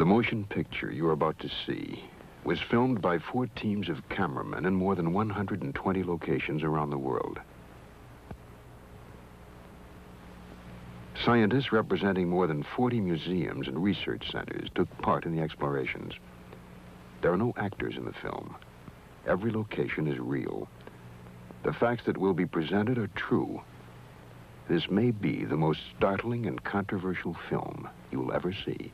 The motion picture you are about to see was filmed by 4 teams of cameramen in more than 120 locations around the world. Scientists representing more than 40 museums and research centers took part in the explorations. There are no actors in the film. Every location is real. The facts that will be presented are true. This may be the most startling and controversial film you'll ever see.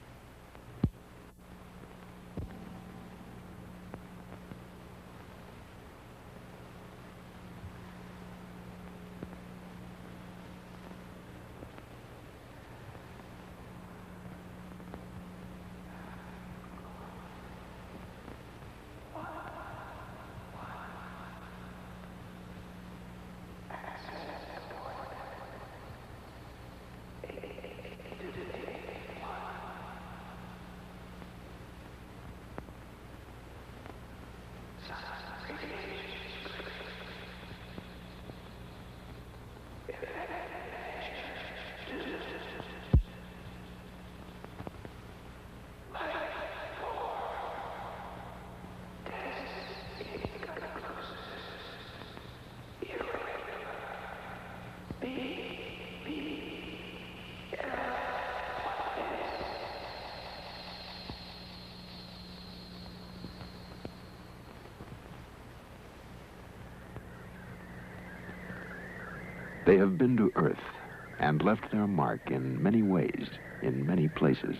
They have been to Earth and left their mark in many ways, in many places.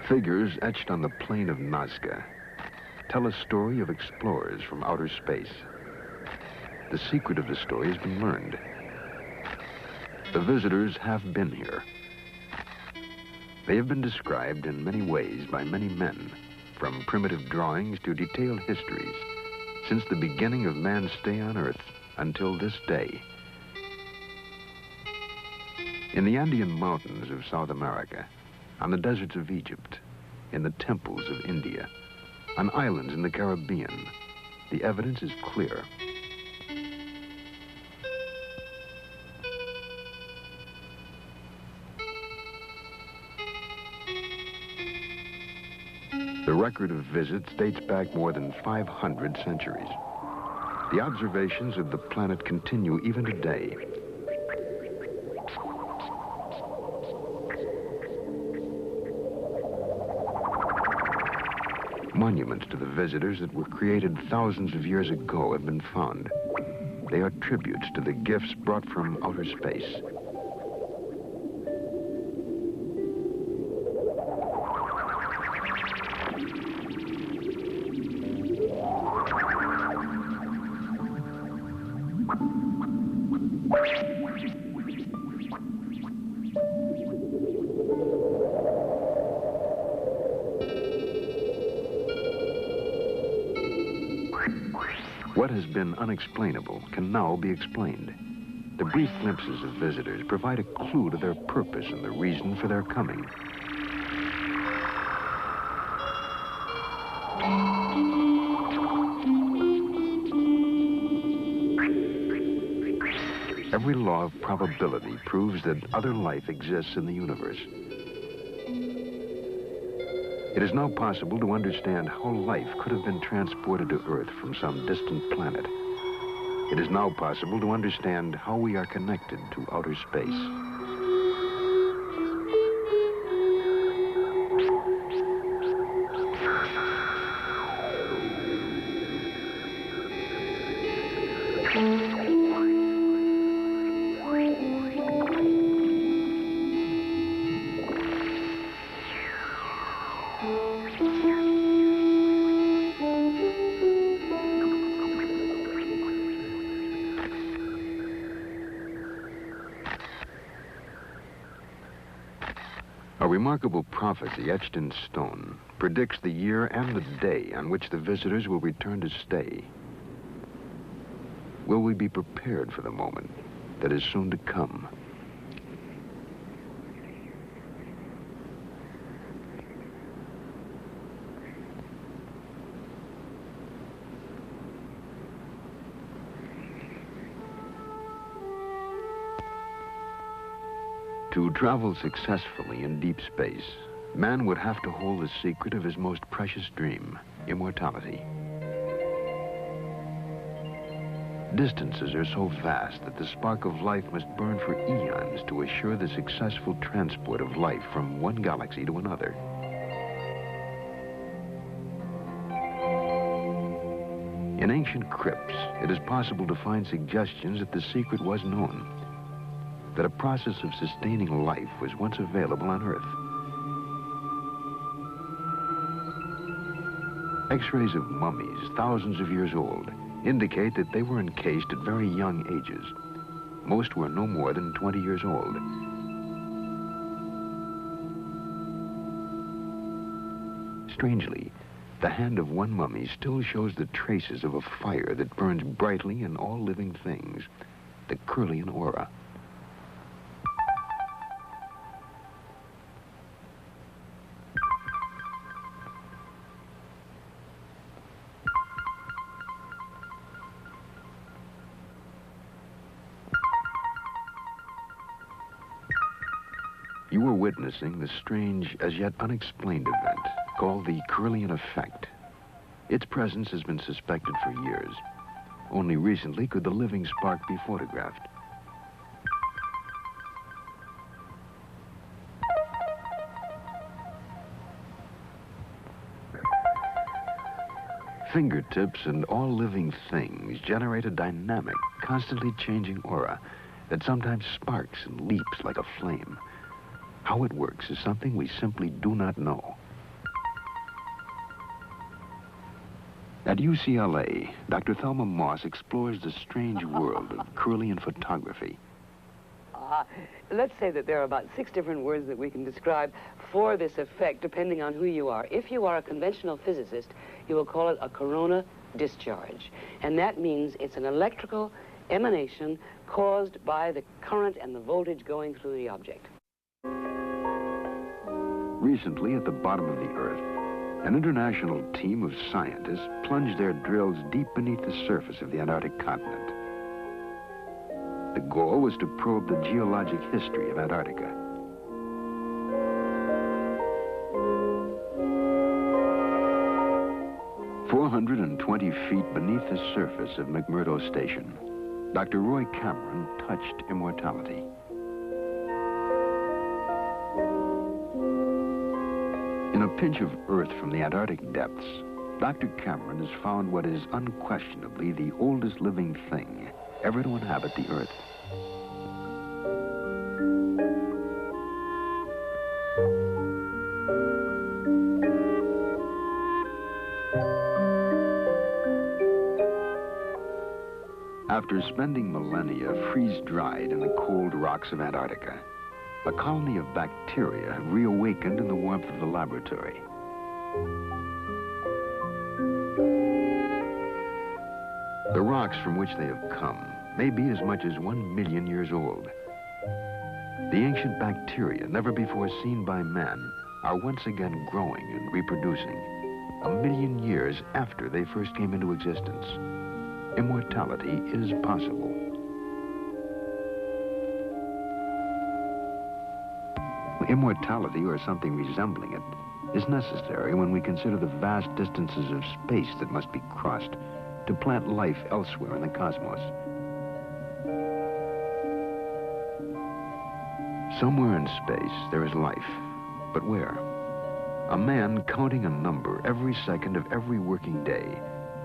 Figures etched on the plain of Nazca tell a story of explorers from outer space. The secret of the story has been learned. The visitors have been here. They have been described in many ways by many men, from primitive drawings to detailed histories, since the beginning of man's stay on Earth until this day. In the Andean mountains of South America, on the deserts of Egypt, in the temples of India, on islands in the Caribbean, the evidence is clear. The record of visits dates back more than 500 centuries. The observations of the planet continue even today. Monuments to the visitors that were created thousands of years ago have been found. They are tributes to the gifts brought from outer space. What has been unexplainable can now be explained. The brief glimpses of visitors provide a clue to their purpose and the reason for their coming. Every law of probability proves that other life exists in the universe. It is now possible to understand how life could have been transported to Earth from some distant planet. It is now possible to understand how we are connected to outer space. A remarkable prophecy etched in stone predicts the year and the day on which the visitors will return to stay. Will we be prepared for the moment that is soon to come? To travel successfully in deep space, man would have to hold the secret of his most precious dream, immortality. Distances are so vast that the spark of life must burn for eons to assure the successful transport of life from one galaxy to another. In ancient crypts, it is possible to find suggestions that the secret was known, that a process of sustaining life was once available on Earth. X-rays of mummies, thousands of years old, indicate that they were encased at very young ages. Most were no more than 20 years old. Strangely, the hand of one mummy still shows the traces of a fire that burns brightly in all living things, the Kirlian aura. You are witnessing the strange, as yet unexplained event called the Kirlian effect. Its presence has been suspected for years. Only recently could the living spark be photographed. Fingertips and all living things generate a dynamic, constantly changing aura that sometimes sparks and leaps like a flame. How it works is something we simply do not know. At UCLA, Dr. Thelma Moss explores the strange world of Kirlian photography. Let's say that there are about 6 different words that we can describe for this effect, depending on who you are. If you are a conventional physicist, you will call it a corona discharge. And that means it's an electrical emanation caused by the current and the voltage going through the object. Recently, at the bottom of the Earth, an international team of scientists plunged their drills deep beneath the surface of the Antarctic continent. The goal was to probe the geologic history of Antarctica. "420 feet beneath the surface of McMurdo Station, Dr. Roy Cameron touched immortality. In a pinch of earth from the Antarctic depths, Dr. Cameron has found what is unquestionably the oldest living thing ever to inhabit the Earth. After spending millennia freeze-dried in the cold rocks of Antarctica, a colony of bacteria have reawakened in the warmth of the laboratory. The rocks from which they have come may be as much as 1 million years old. The ancient bacteria, never before seen by man, are once again growing and reproducing, 1 million years after they first came into existence. Immortality is possible. Immortality, or something resembling it, is necessary when we consider the vast distances of space that must be crossed to plant life elsewhere in the cosmos. Somewhere in space, there is life, but where? A man counting a number every second of every working day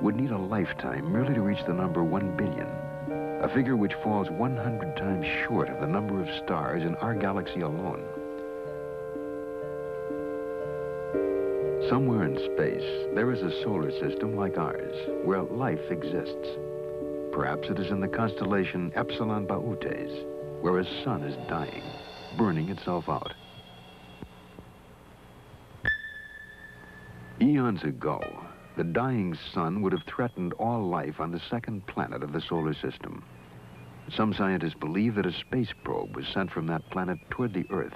would need a lifetime merely to reach the number 1 billion, a figure which falls 100 times short of the number of stars in our galaxy alone. Somewhere in space, there is a solar system like ours, where life exists. Perhaps it is in the constellation Epsilon Bautes, where a sun is dying, burning itself out. Eons ago, the dying sun would have threatened all life on the second planet of the solar system. Some scientists believe that a space probe was sent from that planet toward the Earth.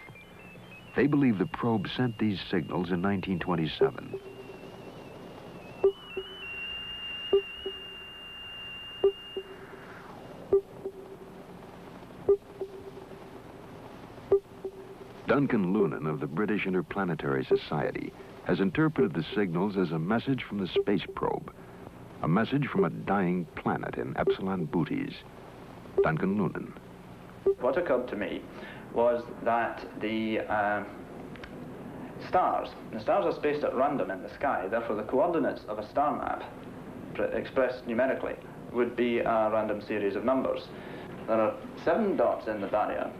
They believe the probe sent these signals in 1927. Duncan Lunan of the British Interplanetary Society has interpreted the signals as a message from the space probe, a message from a dying planet in Epsilon Bootes. Duncan Lunan. What occurred to me was that the stars are spaced at random in the sky, therefore the coordinates of a star map, expressed numerically, would be a random series of numbers. There are 7 dots in the barrier,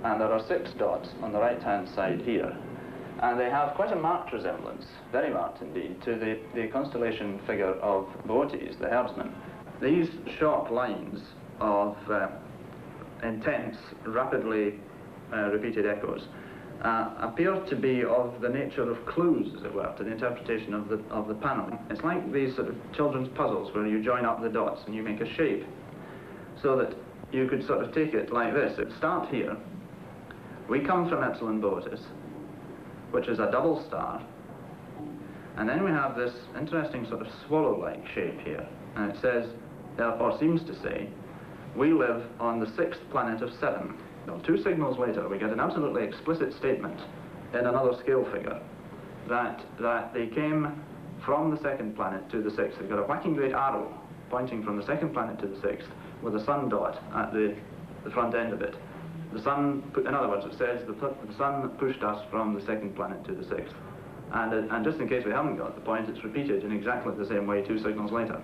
and there are 6 dots on the right-hand side here. And they have quite a marked resemblance, very marked indeed, to the constellation figure of Bootes, the herdsman. These sharp lines of intense, rapidly repeated echoes appear to be of the nature of clues, as it were, to the interpretation of the panel. It's like these sort of children's puzzles where you join up the dots and you make a shape, so that you could sort of take it like this. It starts here. We come from Epsilon Bootes, which is a double star, and then we have this interesting sort of swallow-like shape here, and it says, or seems to say, we live on the 6th planet of 7. Now, 2 signals later, we get an absolutely explicit statement in another scale figure that they came from the 2nd planet to the 6th. They've got a whacking great arrow pointing from the 2nd planet to the 6th with a sun dot at the front end of it. The sun, in other words, it says the sun pushed us from the 2nd planet to the 6th. And just in case we haven't got the point, it's repeated in exactly the same way 2 signals later.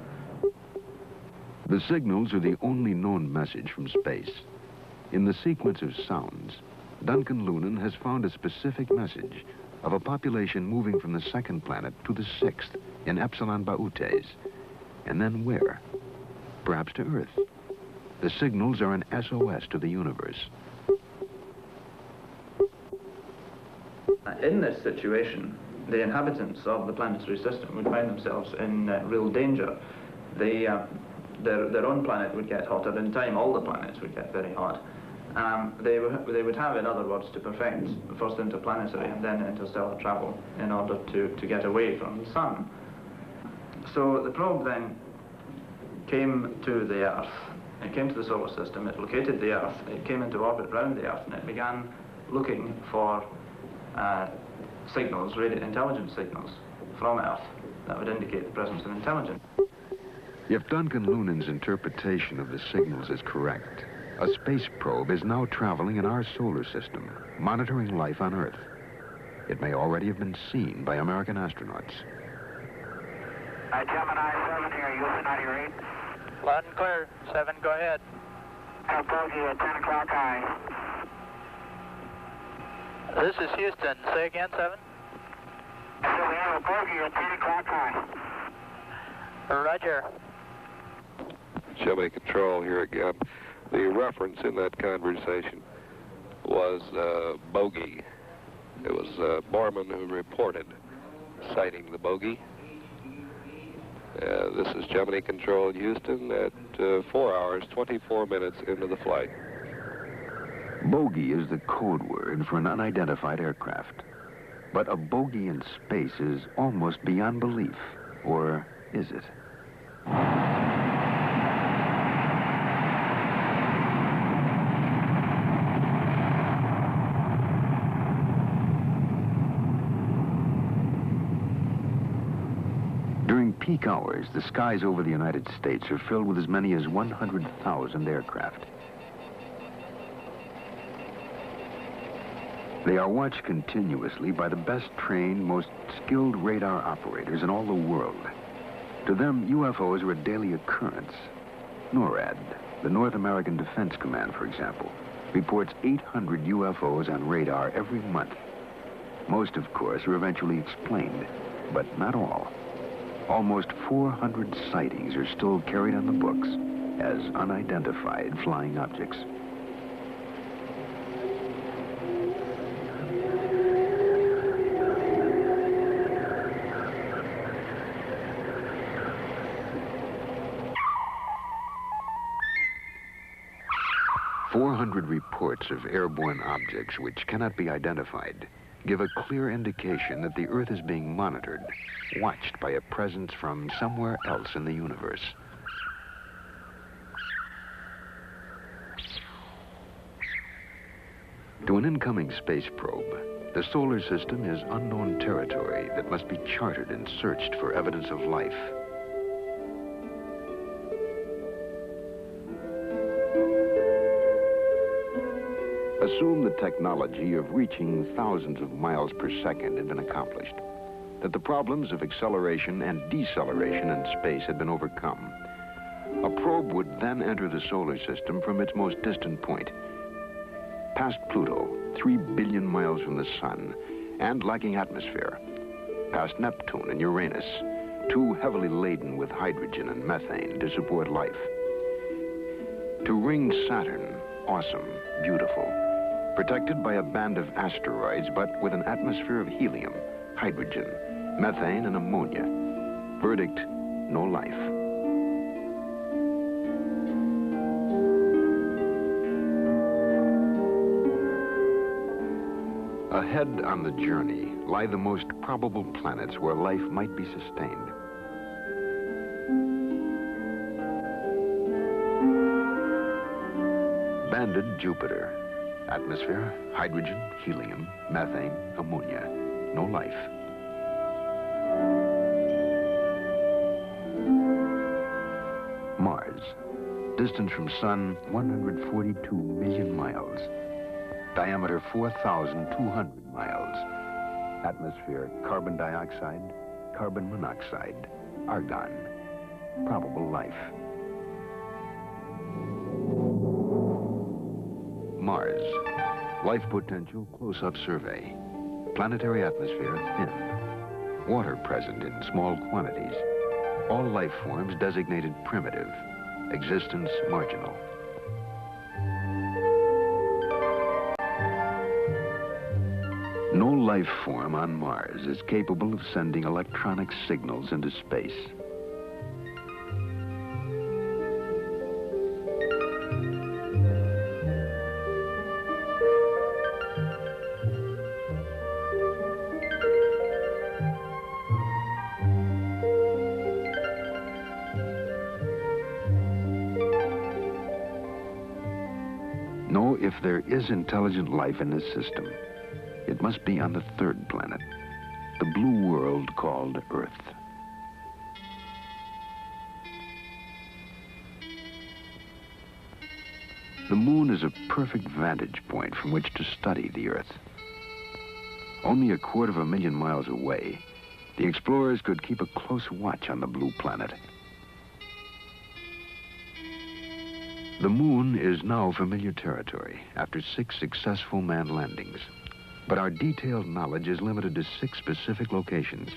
The signals are the only known message from space. In the sequence of sounds, Duncan Lunan has found a specific message of a population moving from the 2nd planet to the 6th in Epsilon Bootes. And then where? Perhaps to Earth. The signals are an SOS to the universe. In this situation, the inhabitants of the planetary system would find themselves in real danger. Their own planet would get hotter. In time, all the planets would get very hot. They would have, in other words, to perfect first interplanetary and then interstellar travel in order to get away from the sun. So the probe then came to the Earth. It came to the solar system. It located the Earth. It came into orbit around the Earth, and it began looking for signals, intelligent signals from Earth that would indicate the presence of intelligence. If Duncan Lunan's interpretation of the signals is correct, a space probe is now traveling in our solar system, monitoring life on Earth. It may already have been seen by American astronauts. Gemini 7 here, Houston, out of your 8. Loud and clear. 7, go ahead. Bogey at 10 o'clock high. This is Houston. Say again, 7. So we have a bogey at 10 o'clock high. Roger. Gemini Control here again. The reference in that conversation was bogey. It was Borman who reported sighting the bogey. This is Gemini Control Houston at 4 hours, 24 minutes into the flight. Bogey is the code word for an unidentified aircraft. But a bogey in space is almost beyond belief. Or is it? During peak hours, the skies over the United States are filled with as many as 100,000 aircraft. They are watched continuously by the best trained, most skilled radar operators in all the world. To them, UFOs are a daily occurrence. NORAD, the North American Defense Command, for example, reports 800 UFOs on radar every month. Most, of course, are eventually explained, but not all. Almost 400 sightings are still carried on the books as unidentified flying objects. Reports of airborne objects which cannot be identified give a clear indication that the Earth is being monitored, watched by a presence from somewhere else in the universe. To an incoming space probe, the solar system is unknown territory that must be charted and searched for evidence of life. Assume the technology of reaching thousands of miles per second had been accomplished, that the problems of acceleration and deceleration in space had been overcome. A probe would then enter the solar system from its most distant point, past Pluto, 3 billion miles from the sun, and lacking atmosphere, past Neptune and Uranus, too heavily laden with hydrogen and methane to support life. To ring Saturn, awesome, beautiful, protected by a band of asteroids, but with an atmosphere of helium, hydrogen, methane, and ammonia. Verdict, no life. Ahead on the journey lie the most probable planets where life might be sustained. Banded Jupiter. Atmosphere, hydrogen, helium, methane, ammonia. No life. Mars. Distance from Sun, 142 million miles. Diameter, 4,200 miles. Atmosphere, carbon dioxide, carbon monoxide, argon. Probable life. Mars. Life potential close-up survey. Planetary atmosphere thin. Water present in small quantities. All life forms designated primitive. Existence marginal. No life form on Mars is capable of sending electronic signals into space. No, if there is intelligent life in this system, it must be on the third planet, the blue world called Earth. The moon is a perfect vantage point from which to study the Earth. Only 250,000 miles away, the explorers could keep a close watch on the blue planet. The moon is now familiar territory after 6 successful manned landings. But our detailed knowledge is limited to 6 specific locations.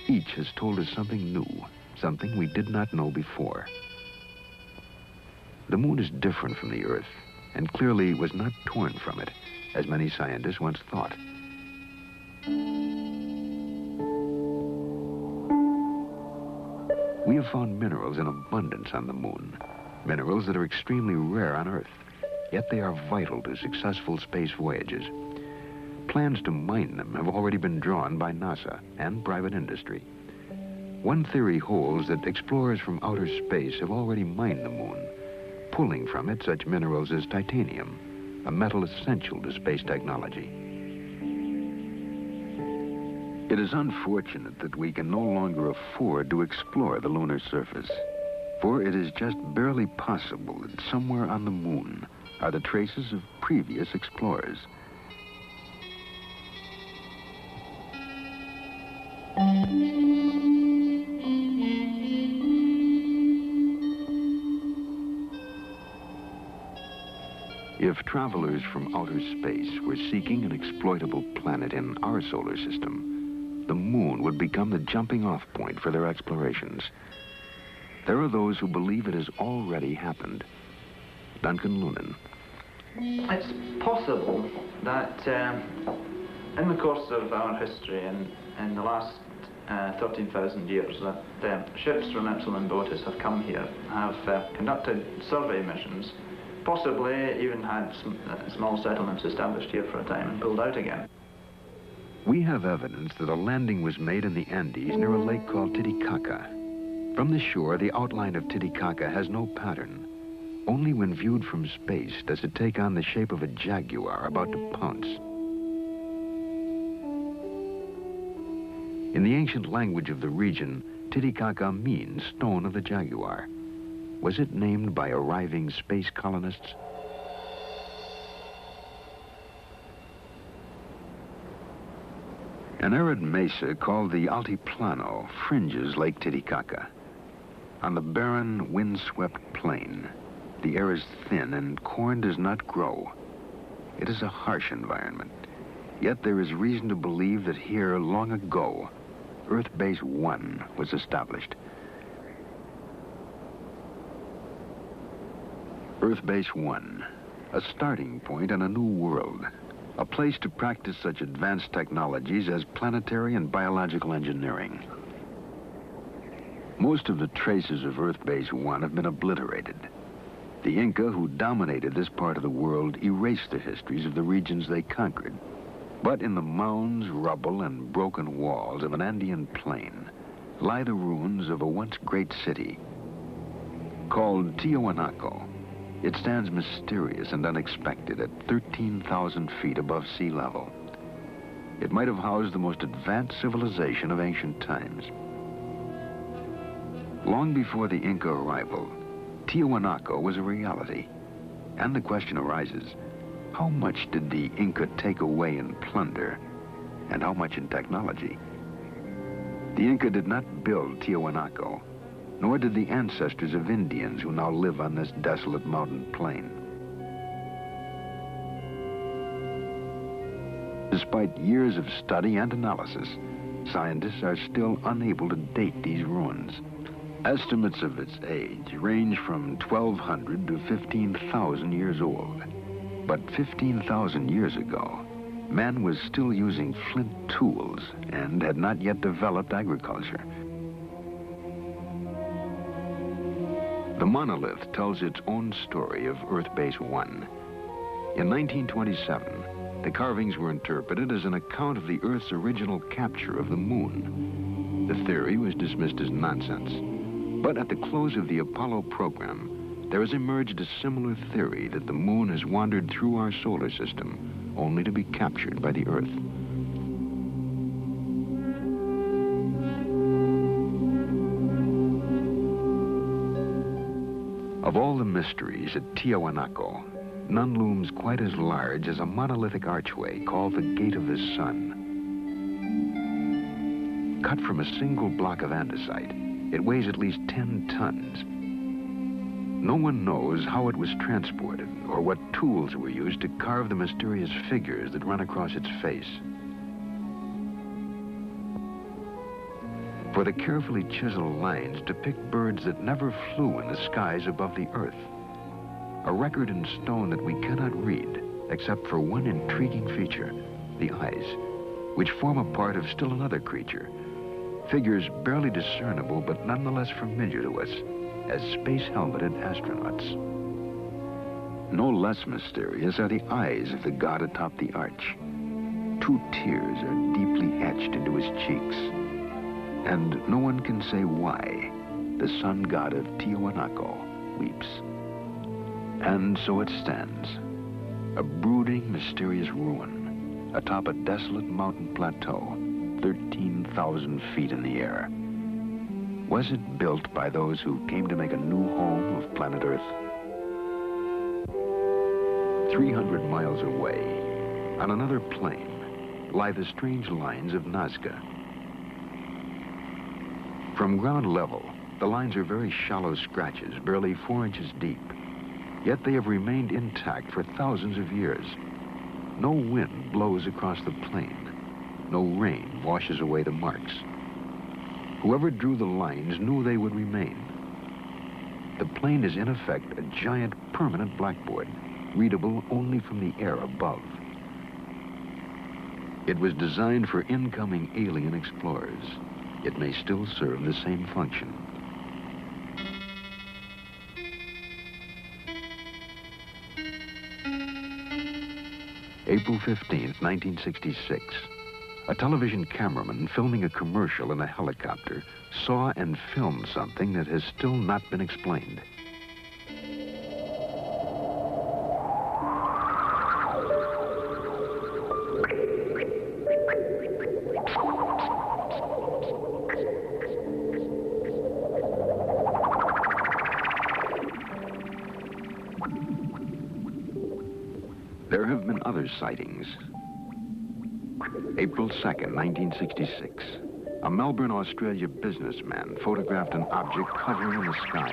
Each has told us something new, something we did not know before. The moon is different from the Earth, and clearly was not torn from it, as many scientists once thought. We have found minerals in abundance on the moon, minerals that are extremely rare on Earth, yet they are vital to successful space voyages. Plans to mine them have already been drawn by NASA and private industry. One theory holds that explorers from outer space have already mined the moon, pulling from it such minerals as titanium, a metal essential to space technology. It is unfortunate that we can no longer afford to explore the lunar surface, for it is just barely possible that somewhere on the moon are the traces of previous explorers. If travelers from outer space were seeking an exploitable planet in our solar system, the moon would become the jumping-off point for their explorations. There are those who believe it has already happened. Duncan Lunan. It's possible that in the course of our history in the last 13,000 years that ships from Epsilon Botis have come here, have conducted survey missions, possibly even had small settlements established here for a time and pulled out again. We have evidence that a landing was made in the Andes near a lake called Titicaca. From the shore, the outline of Titicaca has no pattern. Only when viewed from space does it take on the shape of a jaguar about to pounce. In the ancient language of the region, Titicaca means stone of the jaguar. Was it named by arriving space colonists? An arid mesa called the Altiplano fringes Lake Titicaca. On the barren, windswept plain, the air is thin and corn does not grow. It is a harsh environment, yet there is reason to believe that here, long ago, Earth Base 1 was established. Earth Base 1, a starting point on a new world, a place to practice such advanced technologies as planetary and biological engineering. Most of the traces of Earth Base 1 have been obliterated. The Inca who dominated this part of the world erased the histories of the regions they conquered. But in the mounds, rubble, and broken walls of an Andean plain lie the ruins of a once great city. Called Tiwanaku, it stands mysterious and unexpected at 13,000 feet above sea level. It might have housed the most advanced civilization of ancient times. Long before the Inca arrival, Tiwanaku was a reality. And the question arises, how much did the Inca take away in plunder, and how much in technology? The Inca did not build Tiwanaku, nor did the ancestors of Indians who now live on this desolate mountain plain. Despite years of study and analysis, scientists are still unable to date these ruins. Estimates of its age range from 1,200 to 15,000 years old. But 15,000 years ago, man was still using flint tools and had not yet developed agriculture. The monolith tells its own story of Earth Base 1. In 1927, the carvings were interpreted as an account of the Earth's original capture of the moon. The theory was dismissed as nonsense. But at the close of the Apollo program, there has emerged a similar theory that the moon has wandered through our solar system, only to be captured by the Earth. Of all the mysteries at Tiwanaku, none looms quite as large as a monolithic archway called the Gate of the Sun. Cut from a single block of andesite, it weighs at least 10 tons. No one knows how it was transported or what tools were used to carve the mysterious figures that run across its face. For the carefully chiseled lines depict birds that never flew in the skies above the Earth. A record in stone that we cannot read, except for one intriguing feature, the eyes, which form a part of still another creature. Figures barely discernible, but nonetheless familiar to us as space-helmeted astronauts. No less mysterious are the eyes of the god atop the arch. 2 tears are deeply etched into his cheeks. And no one can say why the sun god of Tiwanaku weeps. And so it stands, a brooding, mysterious ruin atop a desolate mountain plateau, 13,000 feet in the air. Was it built by those who came to make a new home of planet Earth? 300 miles away, on another plain, lie the strange lines of Nazca. From ground level, the lines are very shallow scratches, barely 4 inches deep. Yet they have remained intact for thousands of years. No wind blows across the plain. No rain washes away the marks. Whoever drew the lines knew they would remain. The plain is in effect a giant permanent blackboard, readable only from the air above. It was designed for incoming alien explorers. It may still serve the same function. April 15th, 1966. A television cameraman filming a commercial in a helicopter saw and filmed something that has still not been explained. There have been other sightings. April 2nd, 1966. A Melbourne, Australia businessman photographed an object hovering in the sky.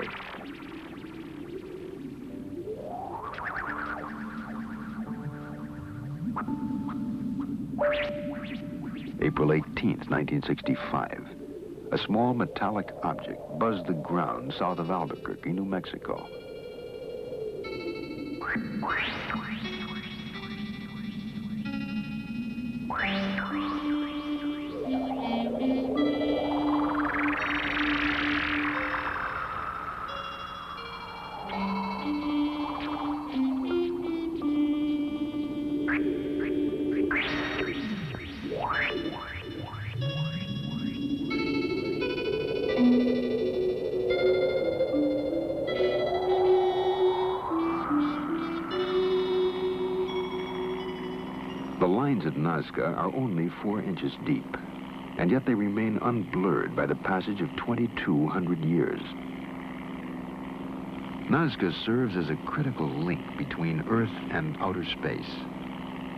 April 18th, 1965. A small metallic object buzzed the ground south of Albuquerque, New Mexico. The lines at Nazca are only 4 inches deep, and yet they remain unblurred by the passage of 2,200 years. Nazca serves as a critical link between Earth and outer space.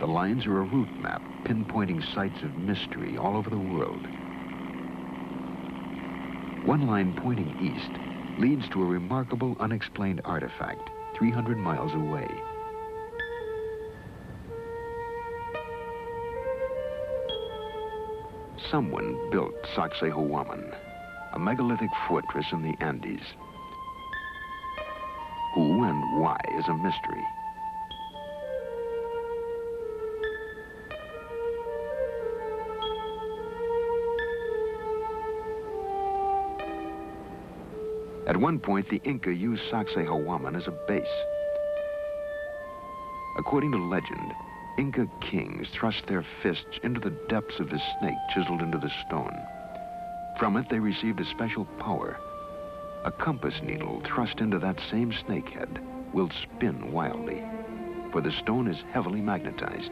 The lines are a route map pinpointing sites of mystery all over the world. One line pointing east leads to a remarkable unexplained artifact 300 miles away. Someone built Sacsayhuaman, a megalithic fortress in the Andes. Who and why is a mystery. At one point, the Inca used Sacsayhuaman as a base. According to legend, Inca kings thrust their fists into the depths of the snake chiseled into the stone. From it, they received a special power. A compass needle thrust into that same snakehead will spin wildly, for the stone is heavily magnetized.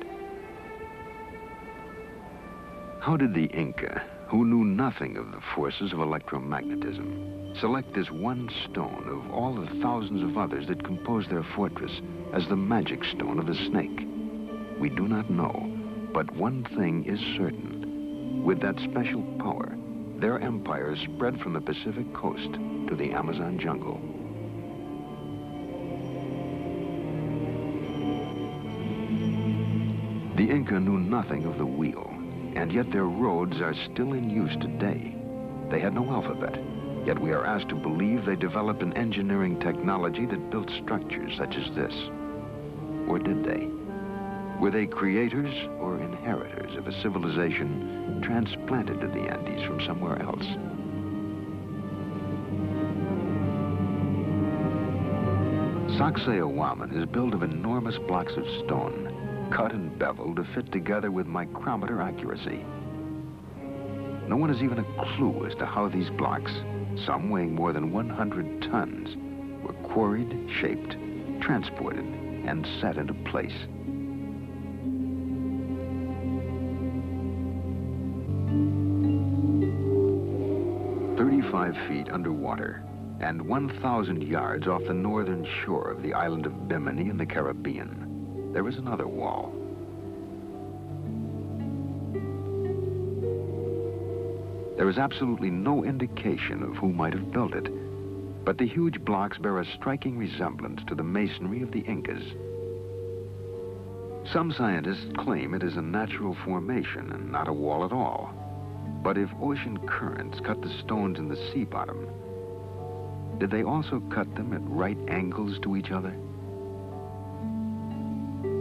How did the Inca, who knew nothing of the forces of electromagnetism, select this one stone of all the thousands of others that compose their fortress as the magic stone of the snake? We do not know, but one thing is certain. With that special power, their empire spread from the Pacific coast to the Amazon jungle. The Inca knew nothing of the wheel, and yet their roads are still in use today. They had no alphabet, yet we are asked to believe they developed an engineering technology that built structures such as this. Or did they? Were they creators or inheritors of a civilization transplanted to the Andes from somewhere else? Sacsayhuaman is built of enormous blocks of stone, cut and beveled to fit together with micrometer accuracy. No one has even a clue as to how these blocks, some weighing more than 100 tons, were quarried, shaped, transported, and set into place. 35 feet underwater and 1,000 yards off the northern shore of the island of Bimini in the Caribbean, there is another wall. There is absolutely no indication of who might have built it, but the huge blocks bear a striking resemblance to the masonry of the Incas. Some scientists claim it is a natural formation and not a wall at all. But if ocean currents cut the stones in the sea bottom, did they also cut them at right angles to each other?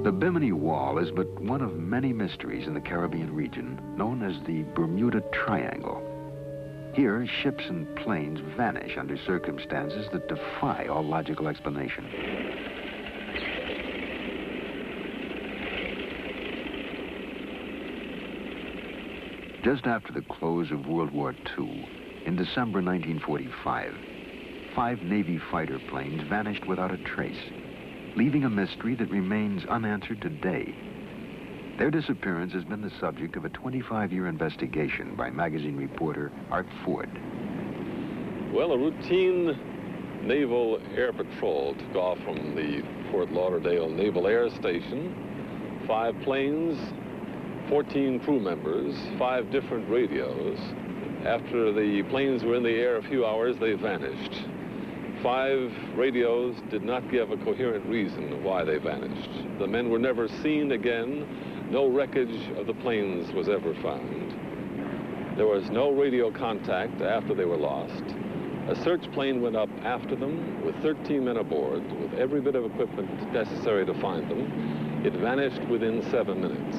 The Bimini Wall is but one of many mysteries in the Caribbean region, known as the Bermuda Triangle. Here, ships and planes vanish under circumstances that defy all logical explanation. Just after the close of World War II, in December 1945, 5 Navy fighter planes vanished without a trace, leaving a mystery that remains unanswered today. Their disappearance has been the subject of a 25-year investigation by magazine reporter Art Ford. Well, a routine naval air patrol took off from the Fort Lauderdale Naval Air Station 5 planes, 14 crew members, 5 different radios. After the planes were in the air a few hours, they vanished. 5 radios did not give a coherent reason why they vanished. The men were never seen again. No wreckage of the planes was ever found. There was no radio contact after they were lost. A search plane went up after them with 13 men aboard, with every bit of equipment necessary to find them. It vanished within 7 minutes.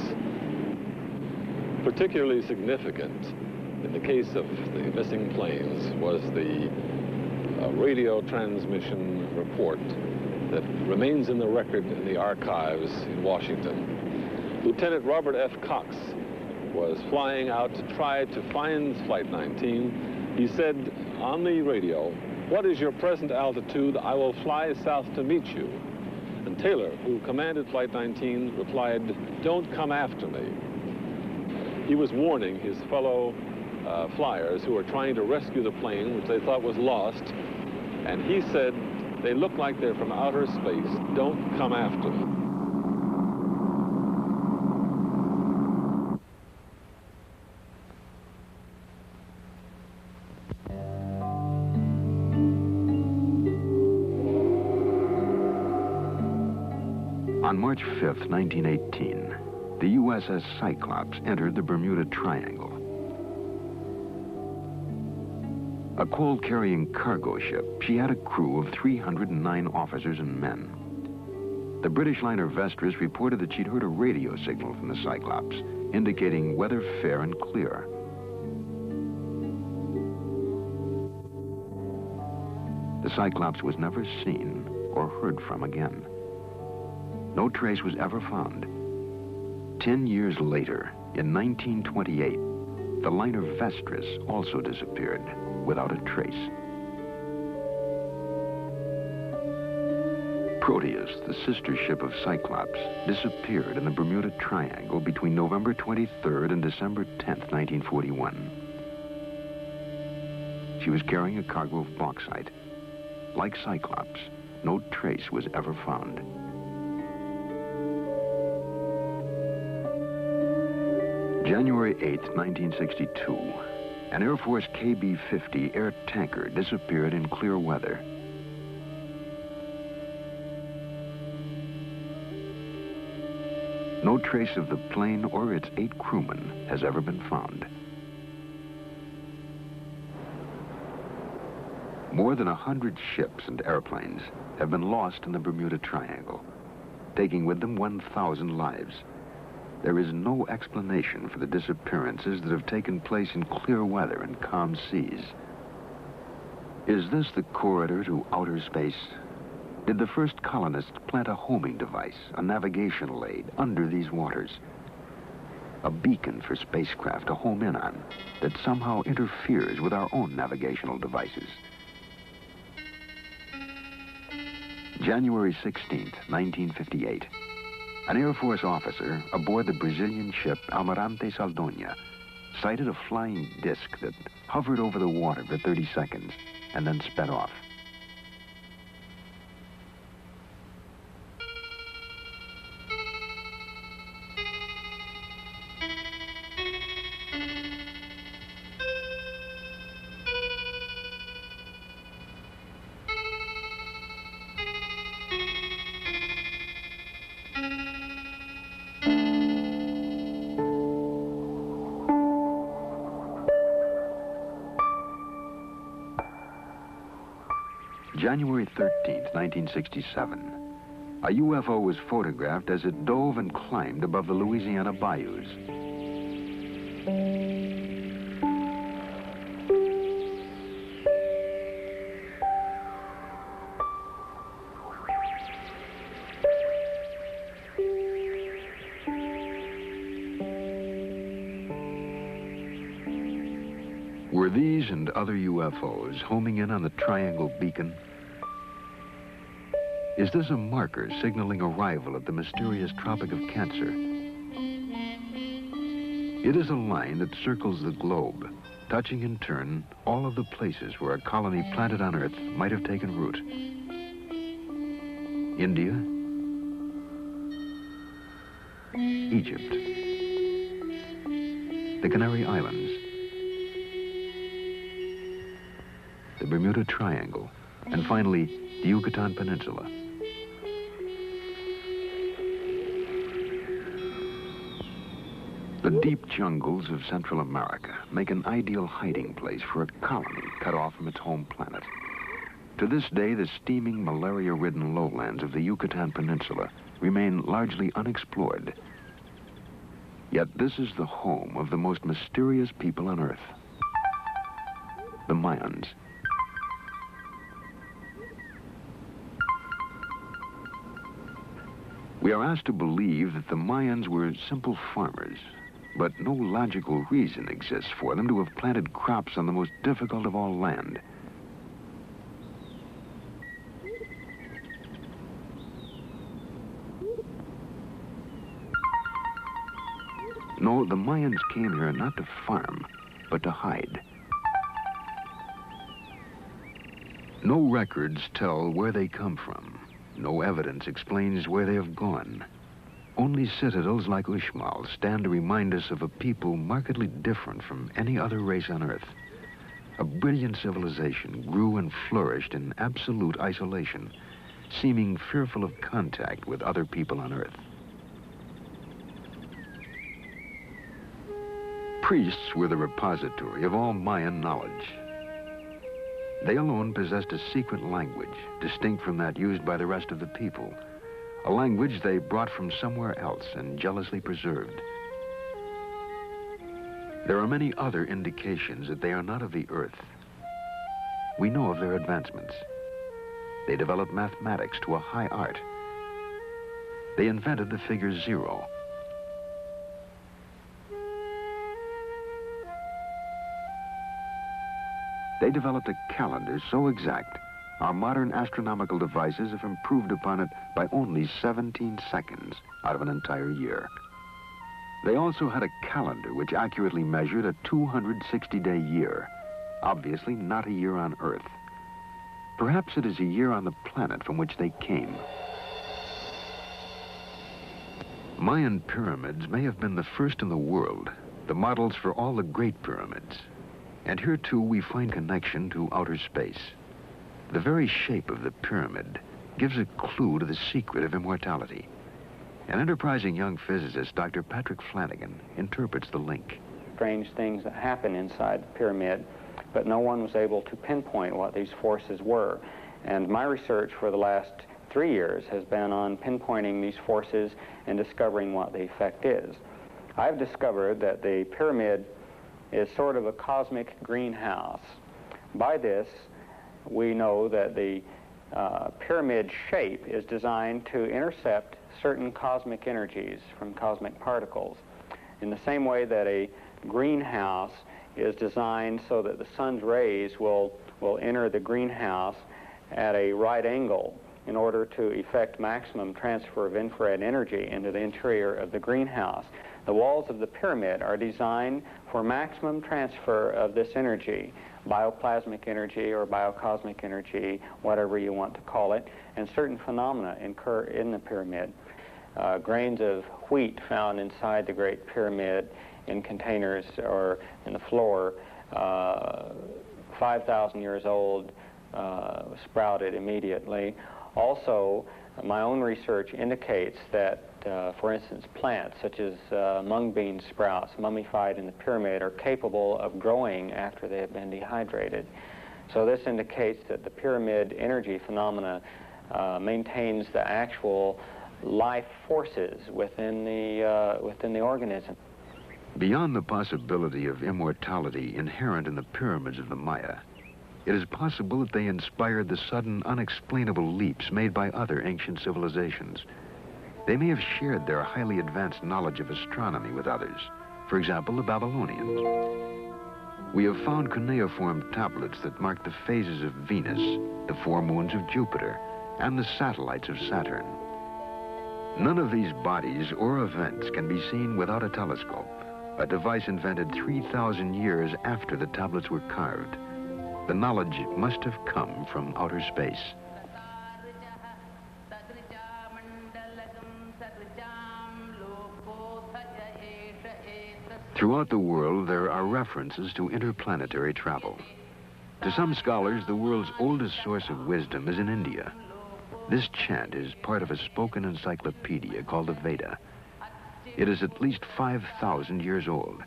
Particularly significant in the case of the missing planes was the radio transmission report that remains in the record in the archives in Washington. Lieutenant Robert F. Cox was flying out to try to find Flight 19. He said on the radio, "What is your present altitude? I will fly south to meet you." And Taylor, who commanded Flight 19, replied, "Don't come after me." He was warning his fellow flyers who were trying to rescue the plane, which they thought was lost, and he said, "They look like they're from outer space. Don't come after them." On March 5th, 1918, the USS Cyclops entered the Bermuda Triangle. A coal-carrying cargo ship, she had a crew of 309 officers and men. The British liner Vestris reported that she'd heard a radio signal from the Cyclops, indicating weather fair and clear. The Cyclops was never seen or heard from again. No trace was ever found. 10 years later, in 1928, the liner Vestris also disappeared without a trace. Proteus, the sister ship of Cyclops, disappeared in the Bermuda Triangle between November 23rd and December 10th, 1941. She was carrying a cargo of bauxite. Like Cyclops, no trace was ever found. January 8th, 1962, an Air Force KB-50 air tanker disappeared in clear weather. No trace of the plane or its 8 crewmen has ever been found. More than 100 ships and airplanes have been lost in the Bermuda Triangle, taking with them 1,000 lives. There is no explanation for the disappearances that have taken place in clear weather and calm seas. Is this the corridor to outer space? Did the first colonists plant a homing device, a navigational aid, under these waters? A beacon for spacecraft to home in on that somehow interferes with our own navigational devices. January 16th, 1958. An Air Force officer aboard the Brazilian ship Almirante Saldanha sighted a flying disc that hovered over the water for 30 seconds and then sped off. January 13th, 1967. A UFO was photographed as it dove and climbed above the Louisiana bayous. Were these and other UFOs homing in on the Triangle Beacon? Is this a marker signaling arrival at the mysterious Tropic of Cancer? It is a line that circles the globe, touching in turn all of the places where a colony planted on Earth might have taken root. India, Egypt, the Canary Islands, the Bermuda Triangle, and finally, the Yucatan Peninsula. The deep jungles of Central America make an ideal hiding place for a colony cut off from its home planet. To this day, the steaming, malaria-ridden lowlands of the Yucatan Peninsula remain largely unexplored. Yet this is the home of the most mysterious people on Earth, the Mayans. We are asked to believe that the Mayans were simple farmers, but no logical reason exists for them to have planted crops on the most difficult of all land. No, the Mayans came here not to farm, but to hide. No records tell where they come from. No evidence explains where they have gone. Only citadels like Uxmal stand to remind us of a people markedly different from any other race on Earth. A brilliant civilization grew and flourished in absolute isolation, seeming fearful of contact with other people on Earth. Priests were the repository of all Mayan knowledge. They alone possessed a secret language, distinct from that used by the rest of the people, a language they brought from somewhere else and jealously preserved. There are many other indications that they are not of the Earth. We know of their advancements. They developed mathematics to a high art. They invented the figure 0. They developed a calendar so exact, our modern astronomical devices have improved upon it by only 17 seconds out of an entire year. They also had a calendar which accurately measured a 260-day year, obviously not a year on Earth. Perhaps it is a year on the planet from which they came. Mayan pyramids may have been the first in the world, the models for all the great pyramids. And here, too, we find connection to outer space. The very shape of the pyramid gives a clue to the secret of immortality. An enterprising young physicist, Dr. Patrick Flanagan, interprets the link. Strange things that happen inside the pyramid, but no one was able to pinpoint what these forces were. And my research for the last 3 years has been on pinpointing these forces and discovering what the effect is. I've discovered that the pyramid is sort of a cosmic greenhouse. By this, we know that the pyramid shape is designed to intercept certain cosmic energies from cosmic particles, in the same way that a greenhouse is designed so that the sun's rays will enter the greenhouse at a right angle in order to effect maximum transfer of infrared energy into the interior of the greenhouse. The walls of the pyramid are designed for maximum transfer of this energy, bioplasmic energy or biocosmic energy, whatever you want to call it, and certain phenomena occur in the pyramid. Grains of wheat found inside the Great Pyramid in containers or in the floor, 5,000 years old, sprouted immediately. Also, my own research indicates that, for instance, plants such as mung bean sprouts mummified in the pyramid are capable of growing after they have been dehydrated. So this indicates that the pyramid energy phenomena maintains the actual life forces within the organism. Beyond the possibility of immortality inherent in the pyramids of the Maya, it is possible that they inspired the sudden, unexplainable leaps made by other ancient civilizations. They may have shared their highly advanced knowledge of astronomy with others, for example, the Babylonians. We have found cuneiform tablets that mark the phases of Venus, the 4 moons of Jupiter, and the satellites of Saturn. None of these bodies or events can be seen without a telescope, a device invented 3,000 years after the tablets were carved. The knowledge must have come from outer space. Throughout the world, there are references to interplanetary travel. To some scholars, the world's oldest source of wisdom is in India. This chant is part of a spoken encyclopedia called the Veda. It is at least 5,000 years old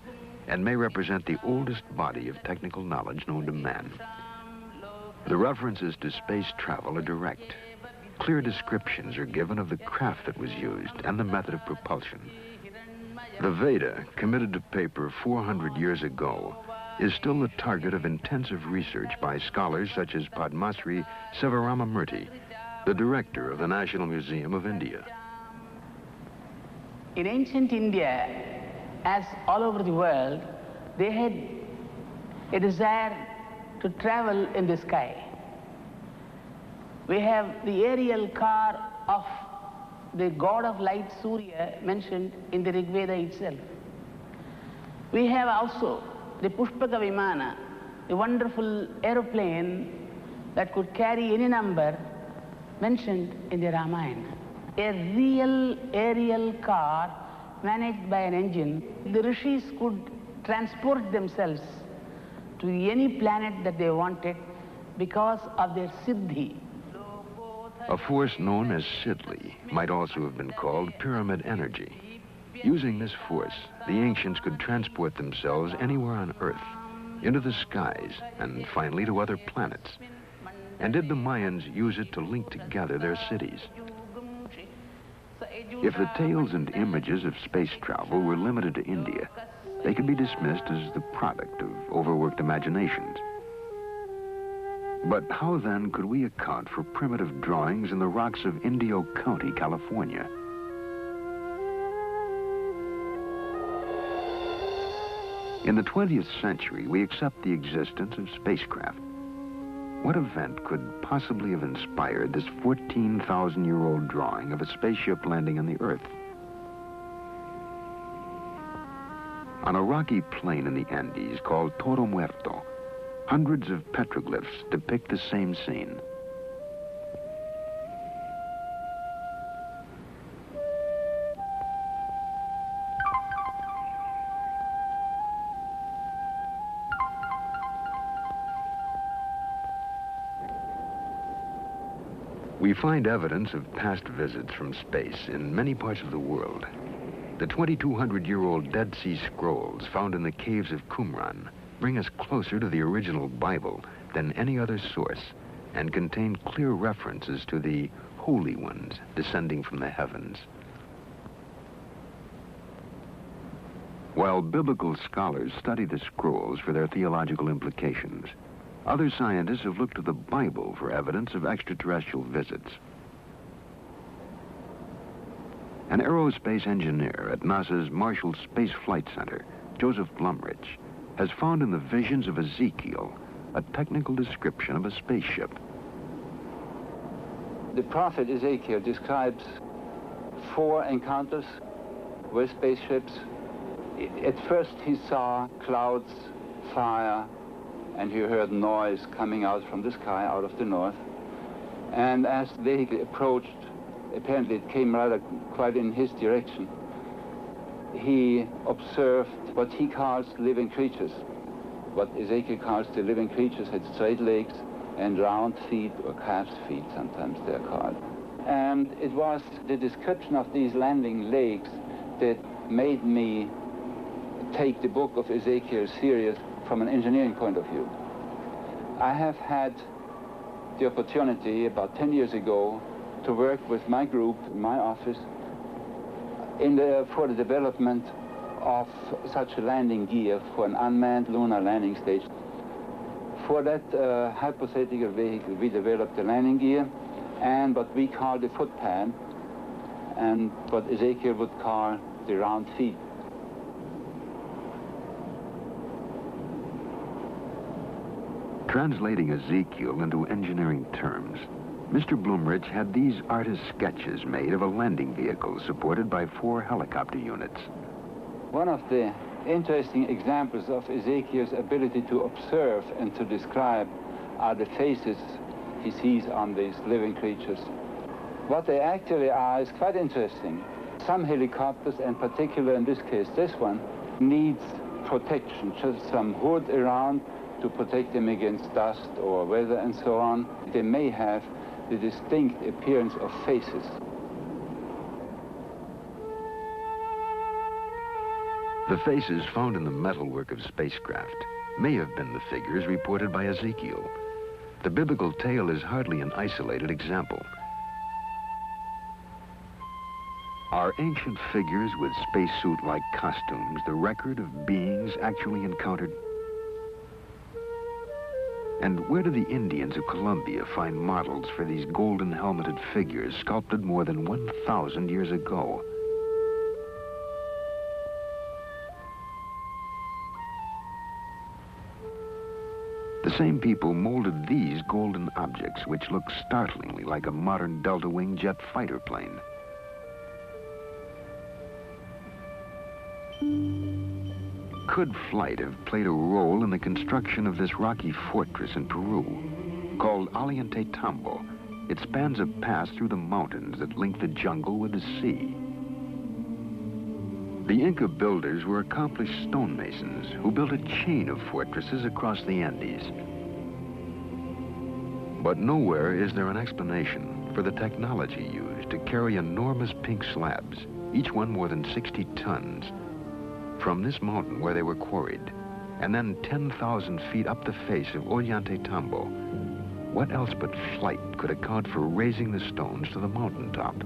and may represent the oldest body of technical knowledge known to man. The references to space travel are direct. Clear descriptions are given of the craft that was used and the method of propulsion. The Veda, committed to paper 400 years ago, is still the target of intensive research by scholars such as Padmasri Sivaramamurthy, the director of the National Museum of India. In ancient India, as all over the world, they had a desire to travel in the sky. We have the aerial car of the god of light, Surya, mentioned in the Rig Veda itself. We have also the Pushpaka Vimana, a wonderful aeroplane that could carry any number, mentioned in the Ramayana. A real aerial car managed by an engine. The rishis could transport themselves to any planet that they wanted because of their siddhi. A force known as Sidli might also have been called pyramid energy. Using this force, the ancients could transport themselves anywhere on Earth, into the skies, and finally to other planets. And did the Mayans use it to link together their cities? If the tales and images of space travel were limited to India, they could be dismissed as the product of overworked imaginations. But how then could we account for primitive drawings in the rocks of Indio County, California? In the 20th century, we accept the existence of spacecraft. What event could possibly have inspired this 14,000-year-old drawing of a spaceship landing on the Earth? On a rocky plain in the Andes called Toro Muerto, hundreds of petroglyphs depict the same scene. We find evidence of past visits from space in many parts of the world. The 2,200-year-old Dead Sea Scrolls found in the caves of Qumran bring us closer to the original Bible than any other source and contain clear references to the Holy Ones descending from the heavens. While biblical scholars study the scrolls for their theological implications, other scientists have looked to the Bible for evidence of extraterrestrial visits. An aerospace engineer at NASA's Marshall Space Flight Center, Joseph Blumrich, has found in the visions of Ezekiel a technical description of a spaceship. The prophet Ezekiel describes 4 encounters with spaceships. At first he saw clouds, fire, and he heard noise coming out from the sky, out of the north. And as the vehicle approached, apparently it came rather quite in his direction, he observed what he calls living creatures. What Ezekiel calls the living creatures had straight legs and round feet, or calf's feet, sometimes they're called. And it was the description of these landing legs that made me take the book of Ezekiel serious from an engineering point of view. I have had the opportunity about 10 years ago to work with my group in my office for the development of such a landing gear for an unmanned lunar landing station. For that hypothetical vehicle, we developed the landing gear and what we call the footpad, and what Ezekiel would call the round feet. Translating Ezekiel into engineering terms, Mr. Blumrich had these artist sketches made of a landing vehicle supported by 4 helicopter units. One of the interesting examples of Ezekiel's ability to observe and to describe are the faces he sees on these living creatures. What they actually are is quite interesting. Some helicopters, in particular in this case this one, needs protection, just some hood around to protect them against dust or weather and so on. They may have the distinct appearance of faces. The faces found in the metalwork of spacecraft may have been the figures reported by Ezekiel. The biblical tale is hardly an isolated example. Are ancient figures with spacesuit-like costumes the record of beings actually encountered? And where do the Indians of Colombia find models for these golden helmeted figures sculpted more than 1,000 years ago? The same people molded these golden objects, which look startlingly like a modern delta-wing jet fighter plane. Could flight have played a role in the construction of this rocky fortress in Peru, called Ollantaytambo? It spans a pass through the mountains that link the jungle with the sea. The Inca builders were accomplished stonemasons who built a chain of fortresses across the Andes. But nowhere is there an explanation for the technology used to carry enormous pink slabs, each one more than 60 tons, from this mountain where they were quarried, and then 10,000 feet up the face of Ollantaytambo. What else but flight could account for raising the stones to the mountaintop?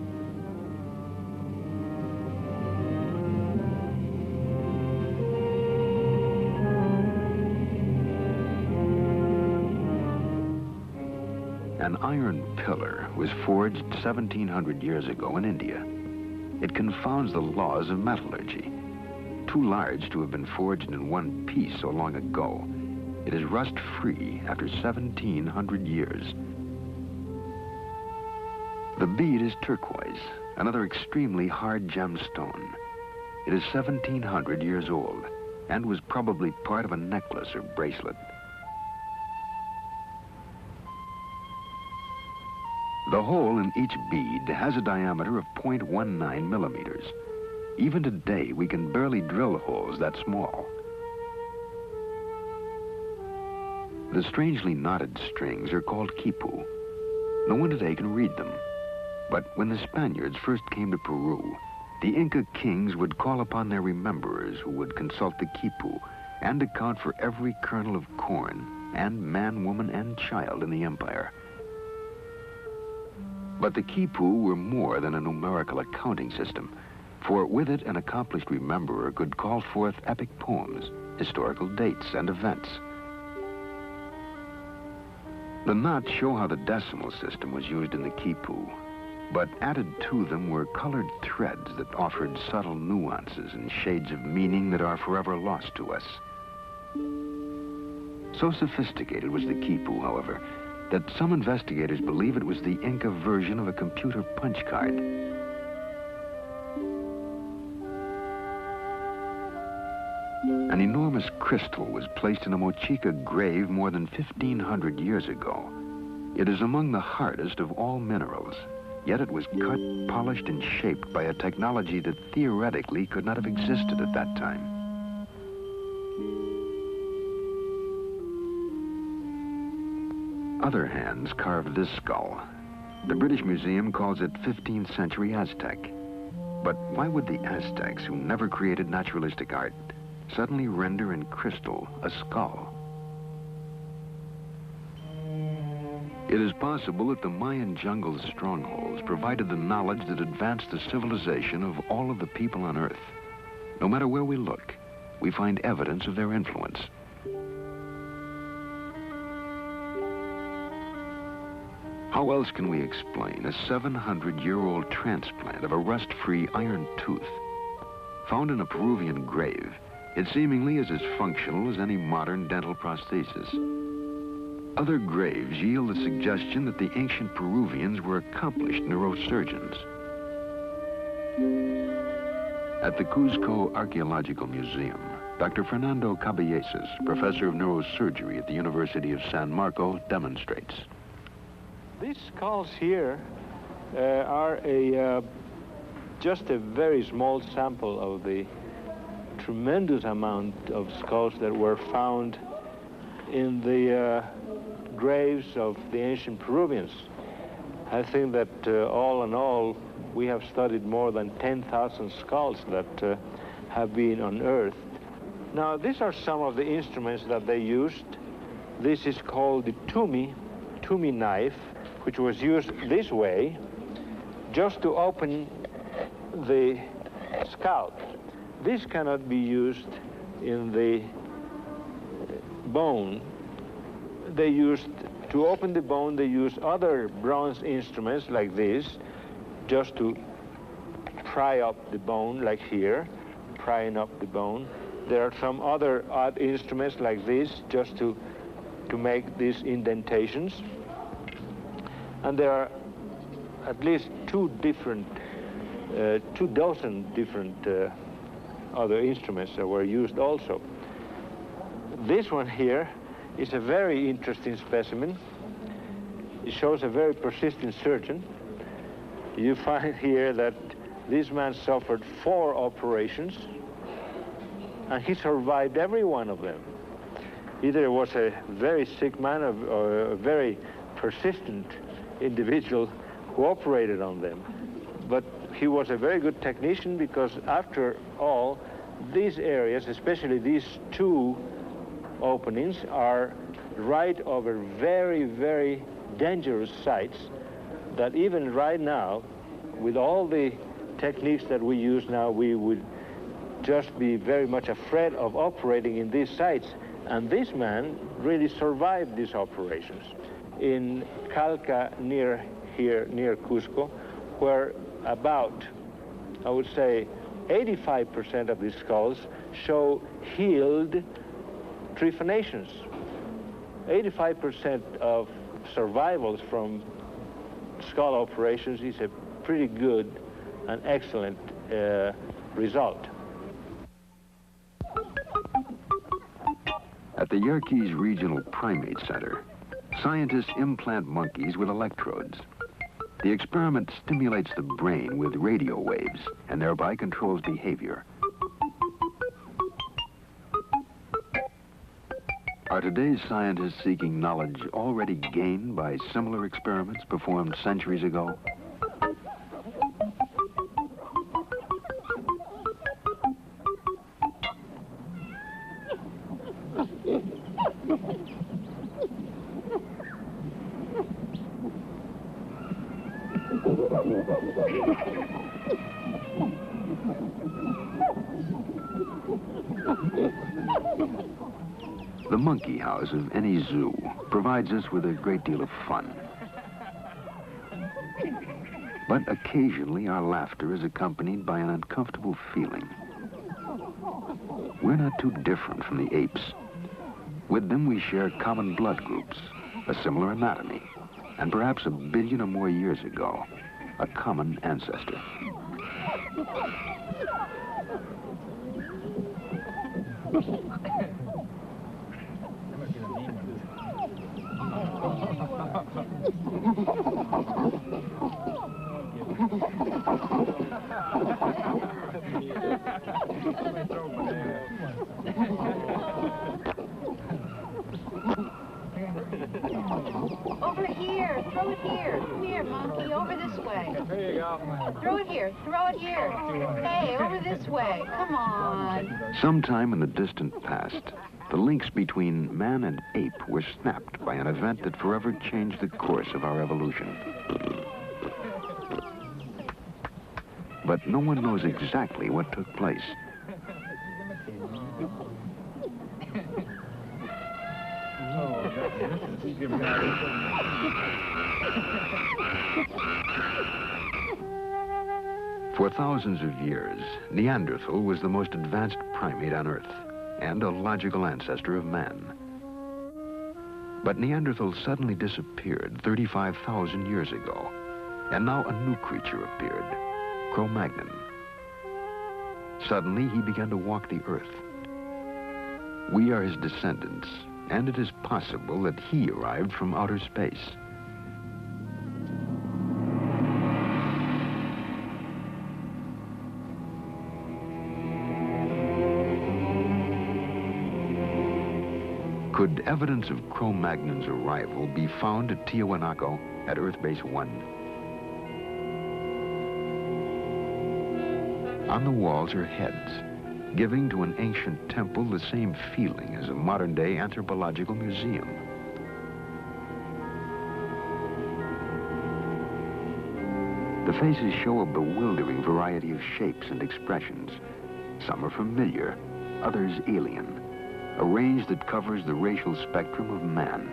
An iron pillar was forged 1,700 years ago in India. It confounds the laws of metallurgy. Too large to have been forged in one piece so long ago, it is rust-free after 1,700 years. The bead is turquoise, another extremely hard gemstone. It is 1,700 years old and was probably part of a necklace or bracelet. The hole in each bead has a diameter of 0.19 millimeters. Even today, we can barely drill holes that small. The strangely knotted strings are called quipu. No one today can read them. But when the Spaniards first came to Peru, the Inca kings would call upon their rememberers who would consult the quipu and account for every kernel of corn and man, woman, and child in the empire. But the quipu were more than a numerical accounting system, for with it an accomplished rememberer could call forth epic poems, historical dates, and events. The knots show how the decimal system was used in the quipu, but added to them were colored threads that offered subtle nuances and shades of meaning that are forever lost to us. So sophisticated was the quipu, however, that some investigators believe it was the Inca version of a computer punch card. An enormous crystal was placed in a Mochica grave more than 1,500 years ago. It is among the hardest of all minerals, yet it was cut, polished, and shaped by a technology that theoretically could not have existed at that time. Other hands carved this skull. The British Museum calls it 15th century Aztec. But why would the Aztecs, who never created naturalistic art, suddenly render in crystal a skull? It is possible that the Mayan jungle strongholds provided the knowledge that advanced the civilization of all of the people on Earth. No matter where we look, we find evidence of their influence. How else can we explain a 700-year-old transplant of a rust-free iron tooth? Found in a Peruvian grave, it seemingly is as functional as any modern dental prosthesis. Other graves yield the suggestion that the ancient Peruvians were accomplished neurosurgeons. At the Cuzco Archaeological Museum, Dr. Fernando Caballesas, professor of neurosurgery at the University of San Marcos, demonstrates. These skulls here are just a very small sample of the tremendous amount of skulls that were found in the graves of the ancient Peruvians. I think that all in all, we have studied more than 10,000 skulls that have been unearthed. Now, these are some of the instruments that they used. This is called the tumi knife, which was used this way just to open the scalp. This cannot be used in the bone. To open the bone, they used other bronze instruments like this, just to pry up the bone, like here, prying up the bone. There are some other odd instruments like this, just to make these indentations. And there are at least 2 dozen different other instruments that were used also. This one here is a very interesting specimen. It shows a very persistent surgeon. You find here that this man suffered 4 operations, and he survived every one of them. Either it was a very sick man or a very persistent individual who operated on them. But he was a very good technician, because after all, these areas, especially these 2 openings, are right over very, very dangerous sites that even right now, with all the techniques that we use now, we would just be very much afraid of operating in these sites. And this man really survived these operations. In Calca, near here, near Cusco, where about, I would say, 85% of these skulls show healed trephanations. 85% of survivals from skull operations is a pretty good and excellent result. At the Yerkes Regional Primate Center, scientists implant monkeys with electrodes. The experiment stimulates the brain with radio waves and thereby controls behavior. Are today's scientists seeking knowledge already gained by similar experiments performed centuries ago? The monkey house of any zoo provides us with a great deal of fun. But occasionally our laughter is accompanied by an uncomfortable feeling. We're not too different from the apes. With them we share common blood groups, a similar anatomy, and perhaps 1 billion or more years ago, a common ancestor. Over here, throw it here. Come here, monkey, over this way. There you go. Throw it here, Hey, over this way, come on. Sometime in the distant past, the links between man and ape were snapped by an event that forever changed the course of our evolution. But no one knows exactly what took place. For thousands of years, Neanderthal was the most advanced primate on Earth and a logical ancestor of man. But Neanderthal suddenly disappeared 35,000 years ago, and now a new creature appeared, Cro-Magnon. Suddenly, he began to walk the Earth. We are his descendants, and it is possible that he arrived from outer space. Could evidence of Cro-Magnon's arrival be found at Tiwanaku at Earth Base 1? On the walls are heads, giving to an ancient temple the same feeling as a modern-day anthropological museum. The faces show a bewildering variety of shapes and expressions. Some are familiar, others alien, a range that covers the racial spectrum of man.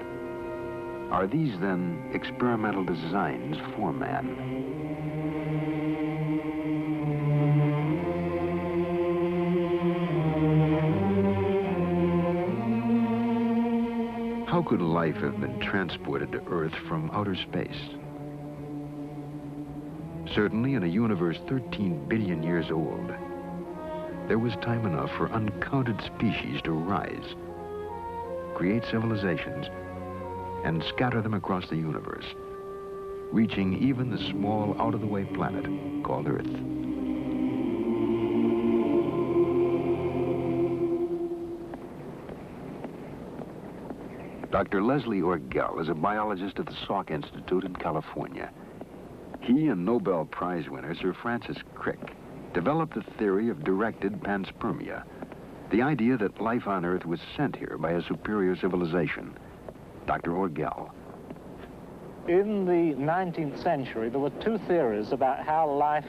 Are these, then, experimental designs for man? How could life have been transported to Earth from outer space? Certainly in a universe 13 billion years old, there was time enough for uncounted species to rise, create civilizations, and scatter them across the universe, reaching even the small, out-of-the-way planet called Earth. Dr. Leslie Orgel is a biologist at the Salk Institute in California. He and Nobel Prize winner Sir Francis Crick developed the theory of directed panspermia, the idea that life on Earth was sent here by a superior civilization. Dr. Orgel. In the 19th century, there were two theories about how life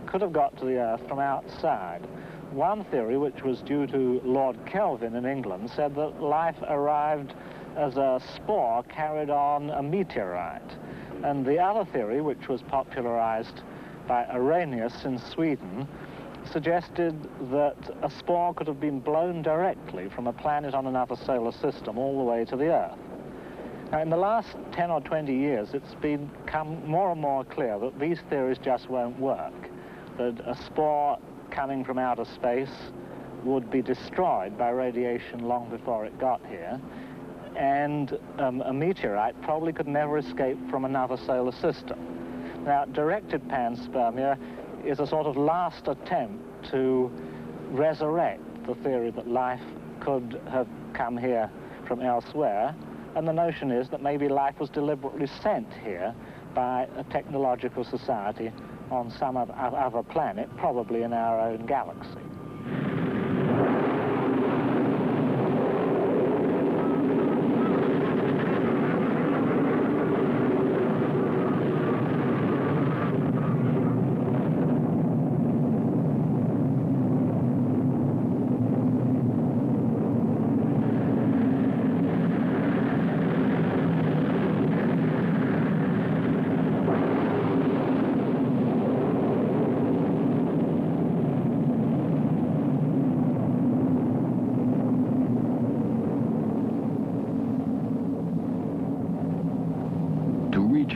could have got to the Earth from outside. One theory, which was due to Lord Kelvin in England, said that life arrived as a spore carried on a meteorite. And the other theory, which was popularized by Arrhenius in Sweden, suggested that a spore could have been blown directly from a planet on another solar system all the way to the Earth. Now, in the last 10 or 20 years, it's become more and more clear that these theories just won't work, that a spore coming from outer space would be destroyed by radiation long before it got here, and a meteorite probably could never escape from another solar system. Now, directed panspermia is a sort of last attempt to resurrect the theory that life could have come here from elsewhere, and the notion is that maybe life was deliberately sent here by a technological society on some other planet, probably in our own galaxy.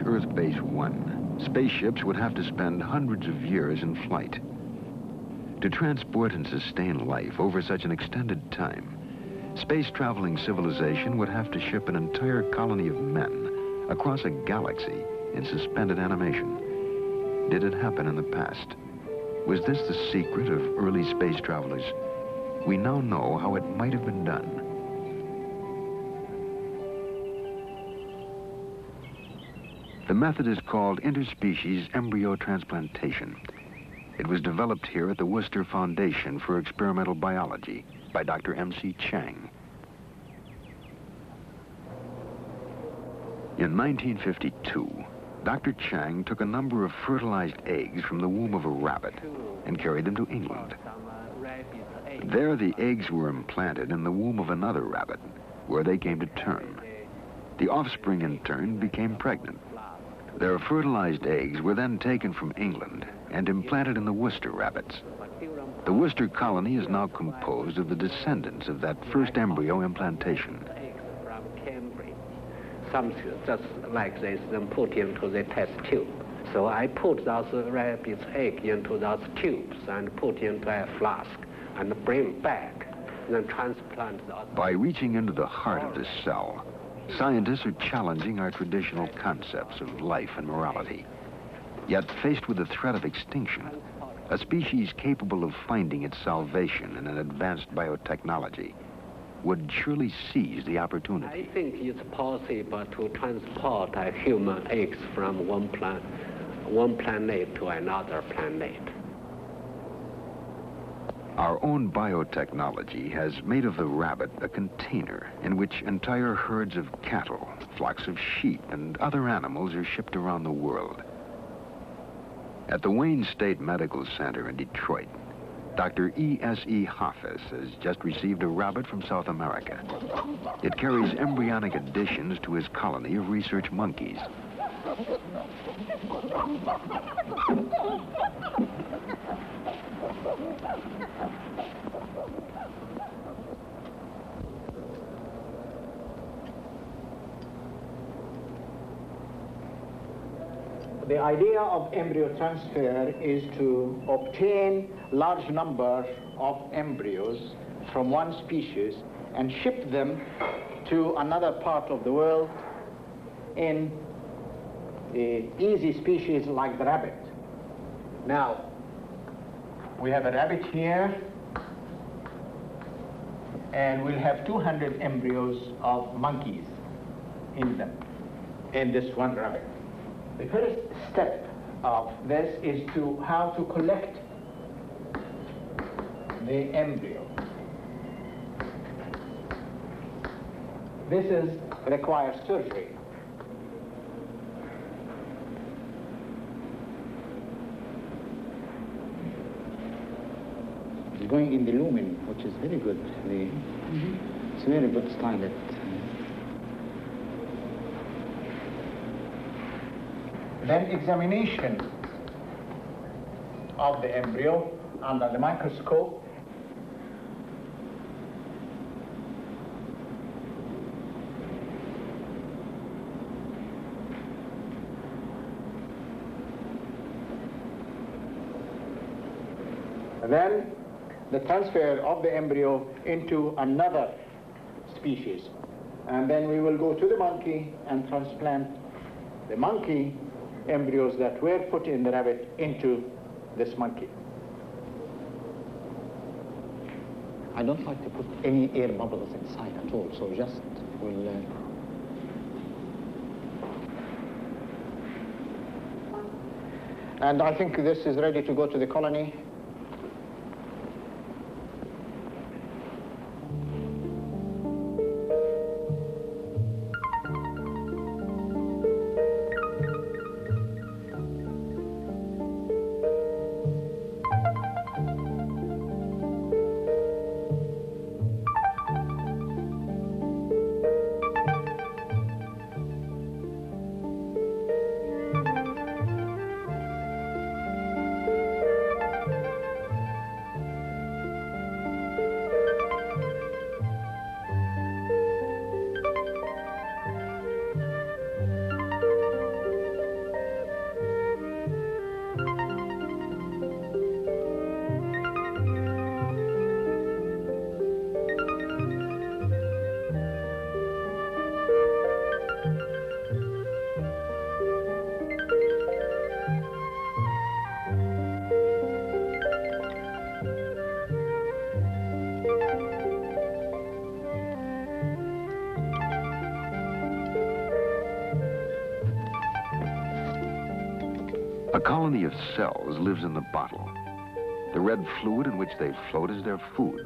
Earth Base 1, spaceships would have to spend hundreds of years in flight. To transport and sustain life over such an extended time, space-traveling civilization would have to ship an entire colony of men across a galaxy in suspended animation. Did it happen in the past? Was this the secret of early space travelers? We now know how it might have been done. The method is called interspecies embryo transplantation. It was developed here at the Worcester Foundation for Experimental Biology by Dr. M.C. Chang. In 1952, Dr. Chang took a number of fertilized eggs from the womb of a rabbit and carried them to England. There, the eggs were implanted in the womb of another rabbit, where they came to term. The offspring, in turn, became pregnant. Their fertilized eggs were then taken from England and implanted in the Worcester rabbits. The Worcester colony is now composed of the descendants of that first embryo implantation. Some just like this, then put into the test tube. So I put those rabbit's egg into those tubes and put into a flask and bring back, then transplant those. By reaching into the heart of the cell, scientists are challenging our traditional concepts of life and morality. Yet, faced with the threat of extinction, a species capable of finding its salvation in an advanced biotechnology, would surely seize the opportunity. I think it's possible to transport human eggs from one planet to another planet. Our own biotechnology has made of the rabbit a container in which entire herds of cattle, flocks of sheep, and other animals are shipped around the world. At the Wayne State Medical Center in Detroit, Dr. E.S.E. Hoffes has just received a rabbit from South America. It carries embryonic additions to his colony of research monkeys. The idea of embryo transfer is to obtain large numbers of embryos from one species and ship them to another part of the world in the easy species like the rabbit. Now, we have a rabbit here, and we'll have 200 embryos of monkeys in them, in this one rabbit. The first step of this is how to collect the embryo. This requires surgery. It's going in the lumen, which is very good. It's very good style. Then examination of the embryo under the microscope. Then the transfer of the embryo into another species. And then we will go to the monkey and transplant the monkey embryos that were put in the rabbit into this monkey. I don't like to put any air bubbles inside at all, so just we'll... And I think this is ready to go to the colony. A colony of cells lives in the bottle. The red fluid in which they float is their food.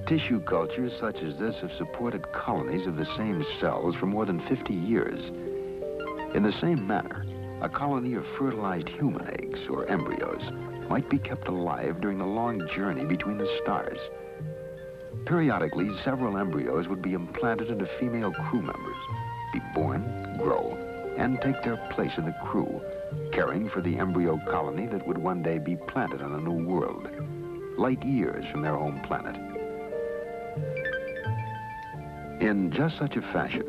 Tissue cultures such as this have supported colonies of the same cells for more than 50 years. In the same manner, a colony of fertilized human eggs, or embryos, might be kept alive during the long journey between the stars. Periodically, several embryos would be implanted into female crew members, be born, grow, and take their place in the crew, caring for the embryo colony that would one day be planted on a new world, light years from their home planet. In just such a fashion,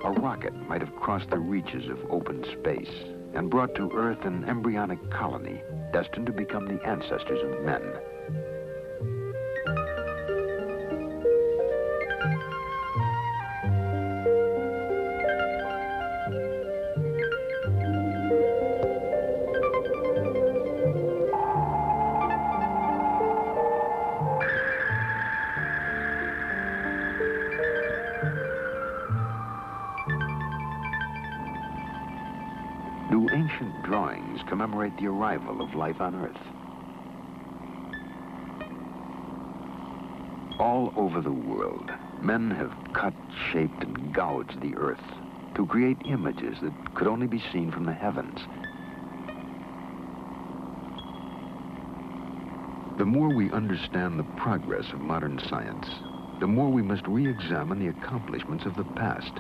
a rocket might have crossed the reaches of open space and brought to Earth an embryonic colony destined to become the ancestors of men. commemorate the arrival of life on Earth. All over the world, men have cut, shaped, and gouged the Earth to create images that could only be seen from the heavens. The more we understand the progress of modern science, the more we must re-examine the accomplishments of the past.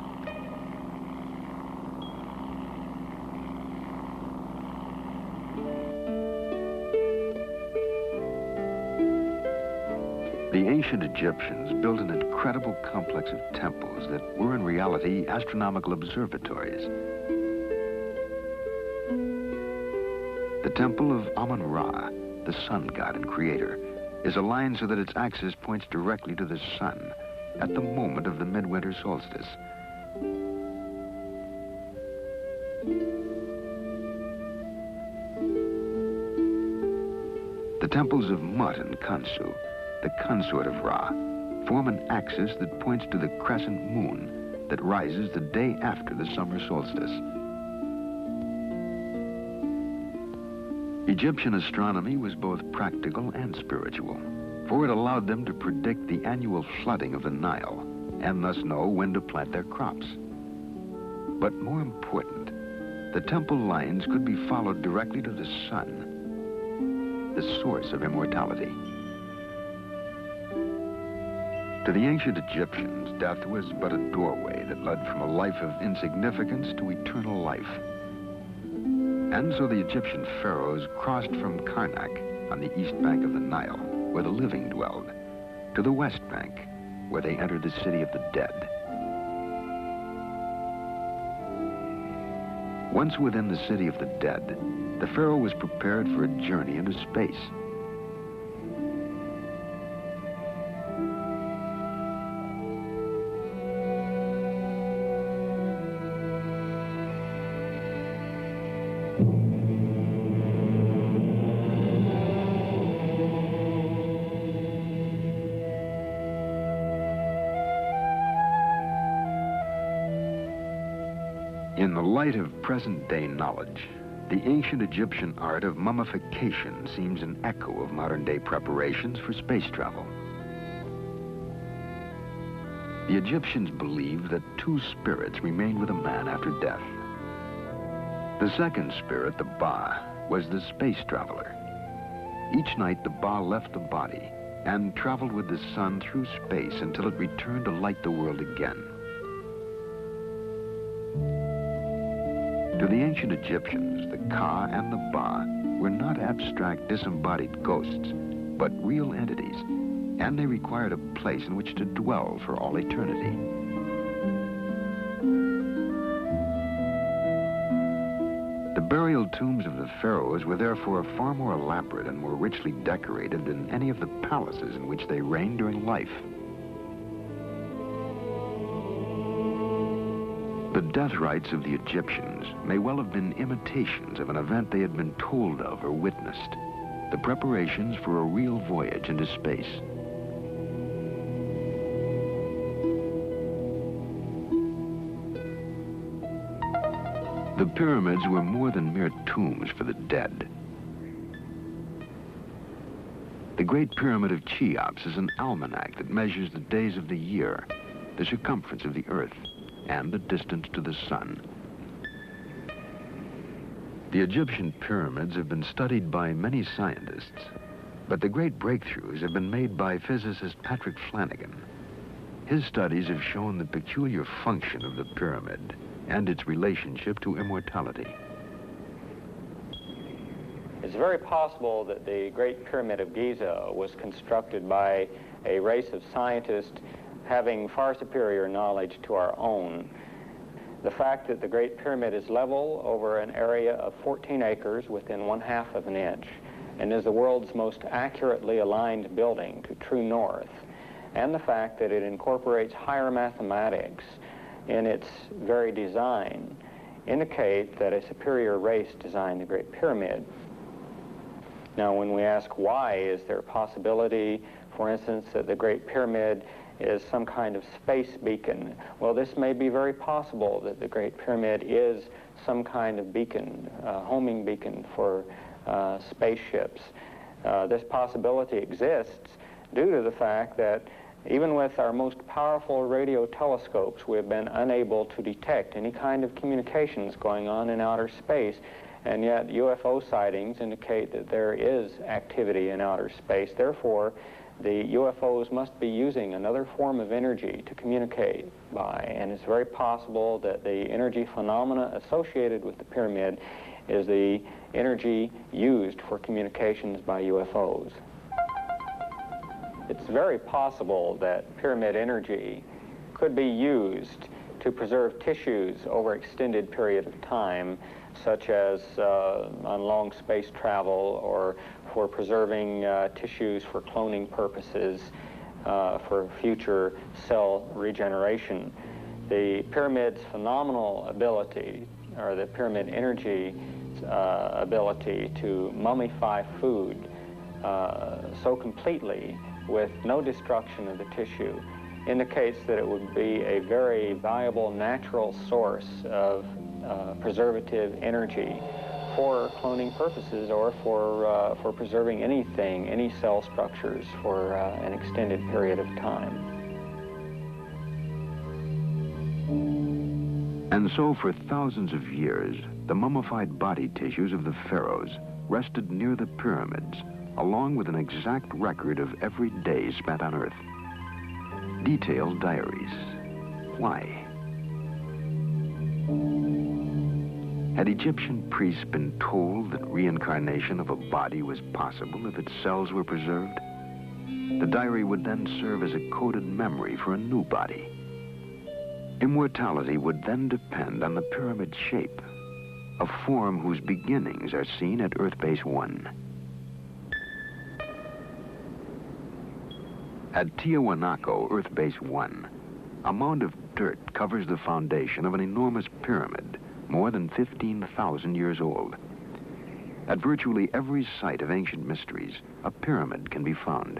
The ancient Egyptians built an incredible complex of temples that were in reality astronomical observatories. The temple of Amun-Ra, the sun god and creator, is aligned so that its axis points directly to the sun at the moment of the midwinter solstice. The temples of Mut and Khonsu, the consort of Ra, form an axis that points to the crescent moon that rises the day after the summer solstice. Egyptian astronomy was both practical and spiritual, for it allowed them to predict the annual flooding of the Nile and thus know when to plant their crops. But more important, the temple lines could be followed directly to the sun, the source of immortality. To the ancient Egyptians, death was but a doorway that led from a life of insignificance to eternal life. And so the Egyptian pharaohs crossed from Karnak on the east bank of the Nile, where the living dwelled, to the west bank, where they entered the city of the dead. Once within the city of the dead, the pharaoh was prepared for a journey into space. In the light of present-day knowledge, the ancient Egyptian art of mummification seems an echo of modern-day preparations for space travel. The Egyptians believed that two spirits remained with a man after death. The second spirit, the Ba, was the space traveler. Each night, the Ba left the body and traveled with the sun through space until it returned to light the world again. To the ancient Egyptians, the Ka and the Ba were not abstract, disembodied ghosts, but real entities, and they required a place in which to dwell for all eternity. The burial tombs of the pharaohs were therefore far more elaborate and more richly decorated than any of the palaces in which they reigned during life. The death rites of the Egyptians may well have been imitations of an event they had been told of or witnessed, the preparations for a real voyage into space. The pyramids were more than mere tombs for the dead. The Great Pyramid of Cheops is an almanac that measures the days of the year, the circumference of the Earth, and the distance to the sun. The Egyptian pyramids have been studied by many scientists, but the great breakthroughs have been made by physicist Patrick Flanagan. His studies have shown the peculiar function of the pyramid and its relationship to immortality. It's very possible that the Great Pyramid of Giza was constructed by a race of scientists having far superior knowledge to our own. The fact that the Great Pyramid is level over an area of 14 acres within 1/2 of an inch and is the world's most accurately aligned building to true north, and the fact that it incorporates higher mathematics in its very design indicate that a superior race designed the Great Pyramid. Now, when we ask why, is there a possibility, for instance, that the Great Pyramid is some kind of space beacon? Well, this may be very possible, that the Great Pyramid is some kind of beacon, homing beacon for spaceships. This possibility exists due to the fact that even with our most powerful radio telescopes, we have been unable to detect any kind of communications going on in outer space, and yet UFO sightings indicate that there is activity in outer space. Therefore, the UFOs must be using another form of energy to communicate by, and it's very possible that the energy phenomena associated with the pyramid is the energy used for communications by UFOs. It's very possible that pyramid energy could be used to preserve tissues over extended period of time, such as on long space travel, or for preserving tissues for cloning purposes, for future cell regeneration. The pyramid's phenomenal ability, or the pyramid energy ability to mummify food so completely with no destruction of the tissue, indicates that it would be a very valuable natural source of preservative energy for cloning purposes, or for preserving anything, any cell structures for an extended period of time. And so for thousands of years, the mummified body tissues of the pharaohs rested near the pyramids, along with an exact record of every day spent on Earth. Detailed diaries. Why? Had Egyptian priests been told that reincarnation of a body was possible if its cells were preserved? The diary would then serve as a coded memory for a new body. Immortality would then depend on the pyramid shape, a form whose beginnings are seen at Earth Base 1. At Tiahuanaco, Earth Base 1, a mound of dirt covers the foundation of an enormous pyramid, more than 15,000 years old. At virtually every site of ancient mysteries, a pyramid can be found.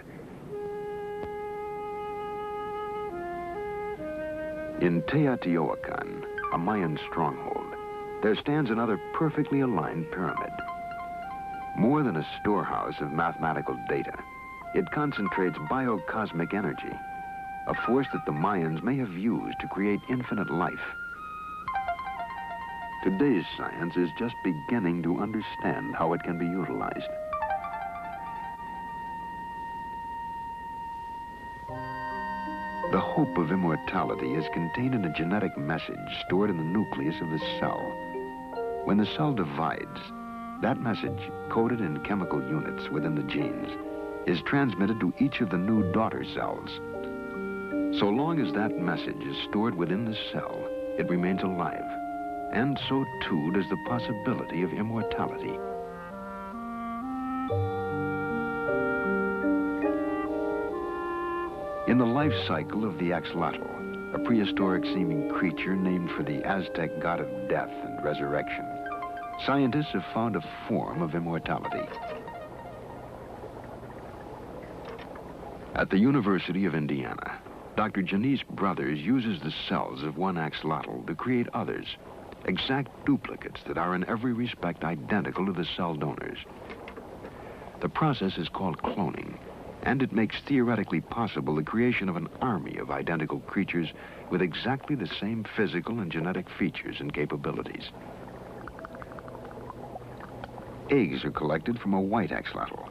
In Teotihuacan, a Mayan stronghold, there stands another perfectly aligned pyramid. More than a storehouse of mathematical data, it concentrates biocosmic energy, a force that the Mayans may have used to create infinite life. Today's science is just beginning to understand how it can be utilized. The hope of immortality is contained in a genetic message stored in the nucleus of the cell. When the cell divides, that message, coded in chemical units within the genes, is transmitted to each of the new daughter cells. So long as that message is stored within the cell, it remains alive. And so too does the possibility of immortality. In the life cycle of the axolotl, a prehistoric-seeming creature named for the Aztec god of death and resurrection, scientists have found a form of immortality. At the University of Indiana, Dr. Janice Brothers uses the cells of one axolotl to create others, exact duplicates that are in every respect identical to the cell donors. The process is called cloning, and it makes theoretically possible the creation of an army of identical creatures with exactly the same physical and genetic features and capabilities. Eggs are collected from a white axolotl.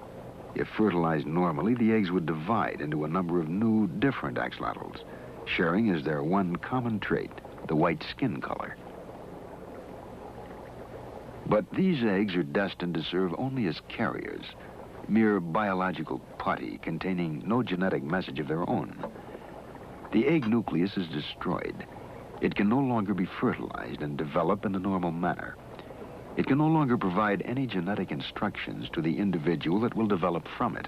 If fertilized normally, the eggs would divide into a number of new, different axolotls, sharing as their one common trait, the white skin color. But these eggs are destined to serve only as carriers, mere biological putty containing no genetic message of their own. The egg nucleus is destroyed. It can no longer be fertilized and develop in the normal manner. It can no longer provide any genetic instructions to the individual that will develop from it.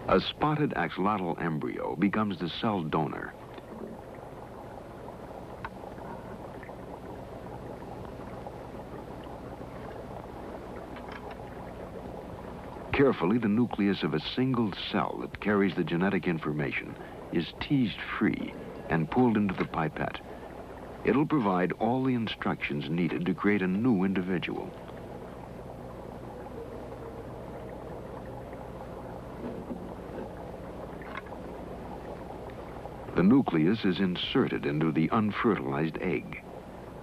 A spotted axolotl embryo becomes the cell donor. Carefully, the nucleus of a single cell that carries the genetic information is teased free and pulled into the pipette. It'll provide all the instructions needed to create a new individual. The nucleus is inserted into the unfertilized egg.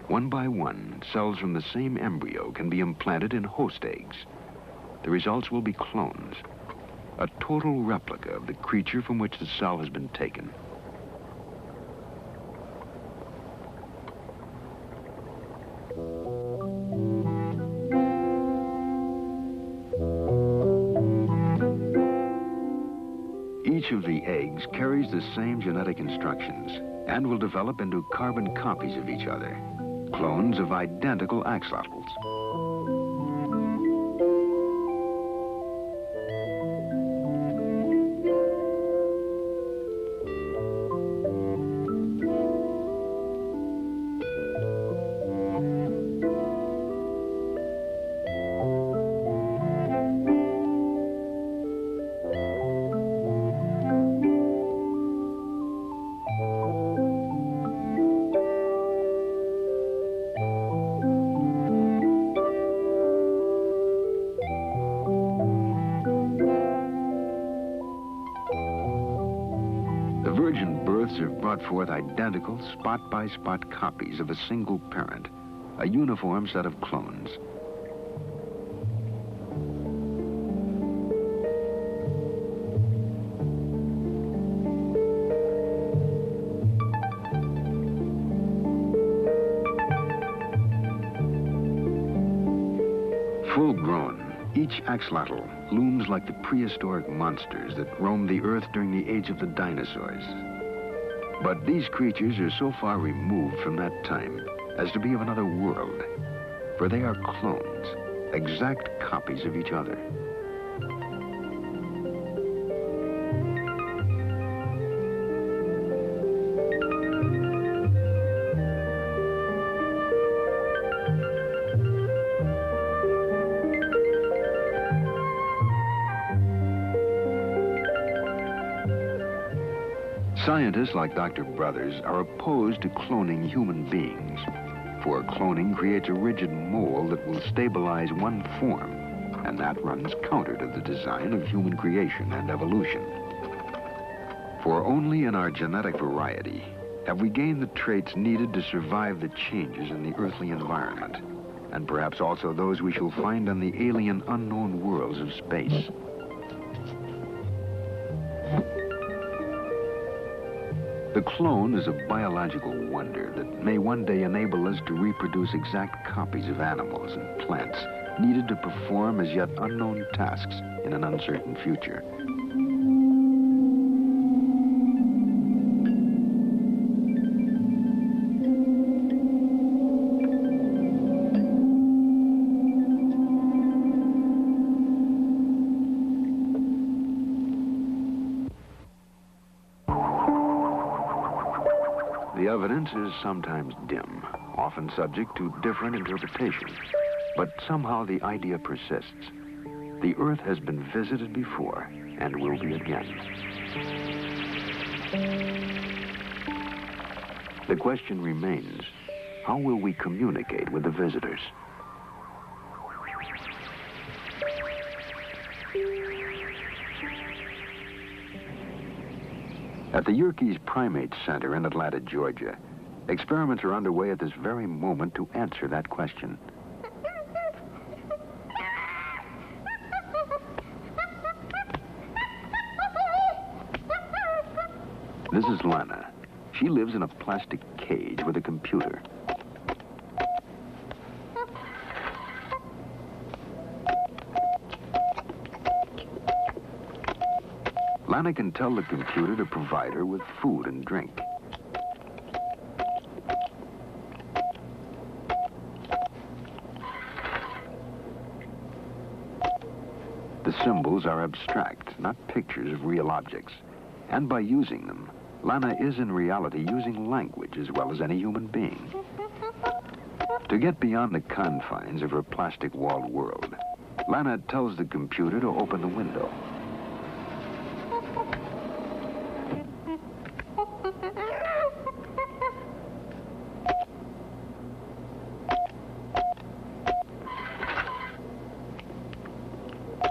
One by one, cells from the same embryo can be implanted in host eggs. The results will be clones, a total replica of the creature from which the cell has been taken. Each of the eggs carries the same genetic instructions and will develop into carbon copies of each other, clones of identical axolotls. Forth identical spot-by-spot copies of a single parent, a uniform set of clones. Full-grown, each axolotl looms like the prehistoric monsters that roamed the earth during the age of the dinosaurs. But these creatures are so far removed from that time as to be of another world, for they are clones, exact copies of each other. Scientists like Dr. Brothers are opposed to cloning human beings, for cloning creates a rigid mold that will stabilize one form, and that runs counter to the design of human creation and evolution. For only in our genetic variety have we gained the traits needed to survive the changes in the earthly environment, and perhaps also those we shall find on the alien unknown worlds of space. The clone is a biological wonder that may one day enable us to reproduce exact copies of animals and plants needed to perform as yet unknown tasks in an uncertain future. The evidence is sometimes dim, often subject to different interpretations, but somehow the idea persists. The Earth has been visited before and will be again. The question remains, how will we communicate with the visitors? At the Yerkes Primate Center in Atlanta, Georgia, experiments are underway at this very moment to answer that question. This is Lana. She lives in a plastic cage with a computer. Lana can tell the computer to provide her with food and drink. The symbols are abstract, not pictures of real objects. And by using them, Lana is in reality using language as well as any human being. To get beyond the confines of her plastic-walled world, Lana tells the computer to open the window.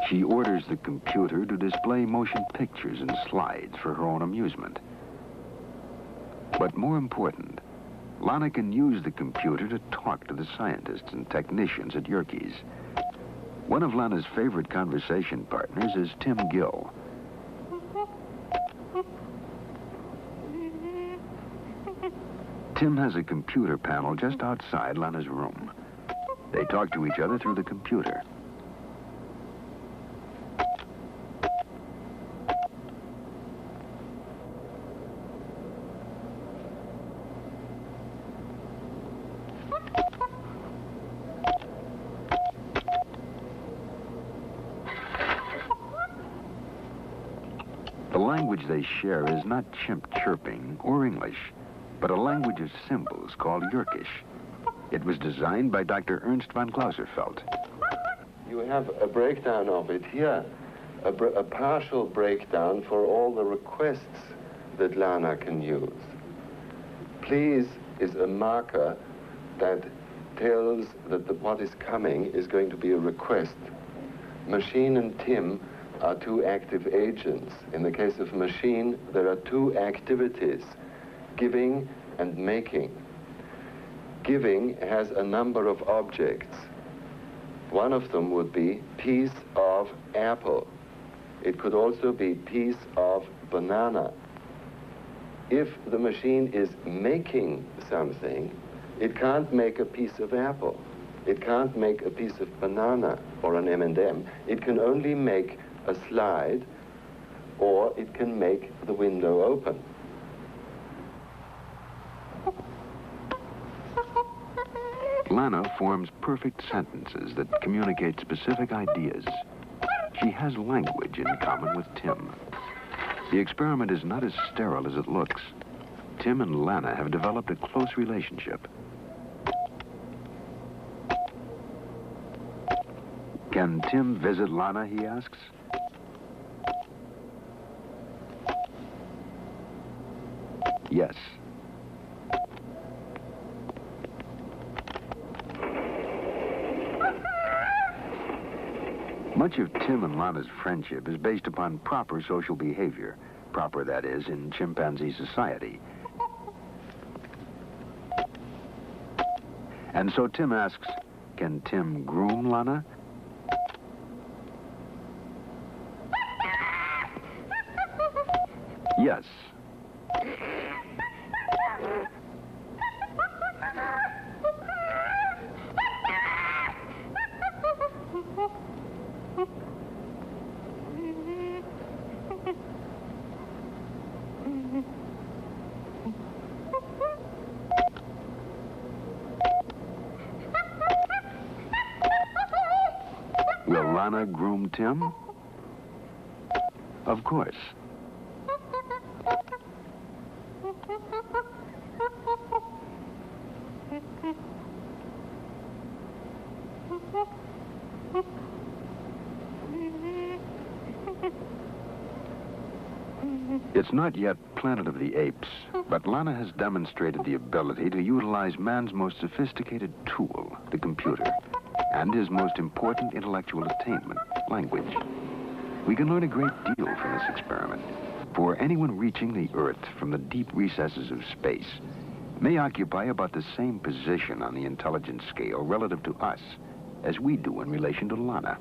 She orders the computer to display motion pictures and slides for her own amusement. But more important, Lana can use the computer to talk to the scientists and technicians at Yerkes. One of Lana's favorite conversation partners is Tim Gill. Tim has a computer panel just outside Lana's room. They talk to each other through the computer. The language they share is not chimp chirping or English, but a language of symbols called Yerkish. It was designed by Dr. Ernst von Klauserfeld. You have a breakdown of it here, a partial breakdown for all the requests that Lana can use. Please is a marker that tells that what is coming is going to be a request. Machine and Tim are two active agents. In the case of machine, there are two activities, giving and making. Giving has a number of objects. One of them would be piece of apple. It could also be piece of banana. If the machine is making something, it can't make a piece of apple. It can't make a piece of banana or an M&M. It can only make a slide, or it can make the window open. Lana forms perfect sentences that communicate specific ideas. She has language in common with Tim. The experiment is not as sterile as it looks. Tim and Lana have developed a close relationship. Can Tim visit Lana, he asks. Yes. Much of Tim and Lana's friendship is based upon proper social behavior. Proper, that is, in chimpanzee society. And so Tim asks, can Tim groom Lana? Yes. Will Lana groom Tim? Of course. It's not yet Planet of the Apes, but Lana has demonstrated the ability to utilize man's most sophisticated tool, the computer, and his most important intellectual attainment, language. We can learn a great deal from this experiment, for anyone reaching the Earth from the deep recesses of space may occupy about the same position on the intelligence scale relative to us as we do in relation to Lana.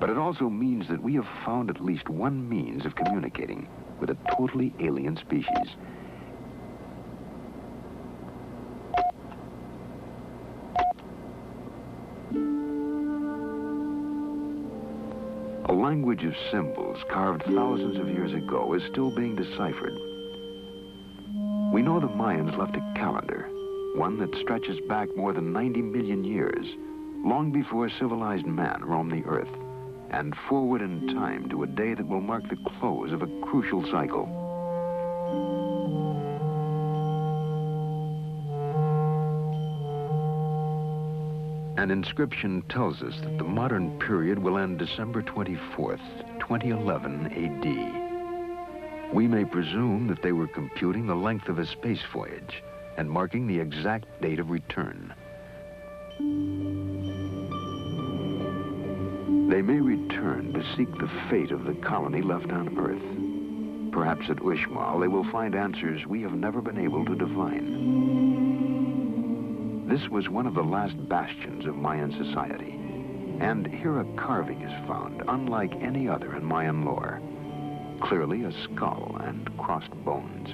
But it also means that we have found at least one means of communicating with a totally alien species. A language of symbols carved thousands of years ago is still being deciphered. We know the Mayans left a calendar, one that stretches back more than 90 million years, long before civilized man roamed the Earth, and forward in time to a day that will mark the close of a crucial cycle. An inscription tells us that the modern period will end December 24th, 2011 AD. We may presume that they were computing the length of a space voyage and marking the exact date of return. They may return to seek the fate of the colony left on Earth. Perhaps at Uxmal they will find answers we have never been able to divine. This was one of the last bastions of Mayan society, and here a carving is found unlike any other in Mayan lore. Clearly a skull and crossed bones.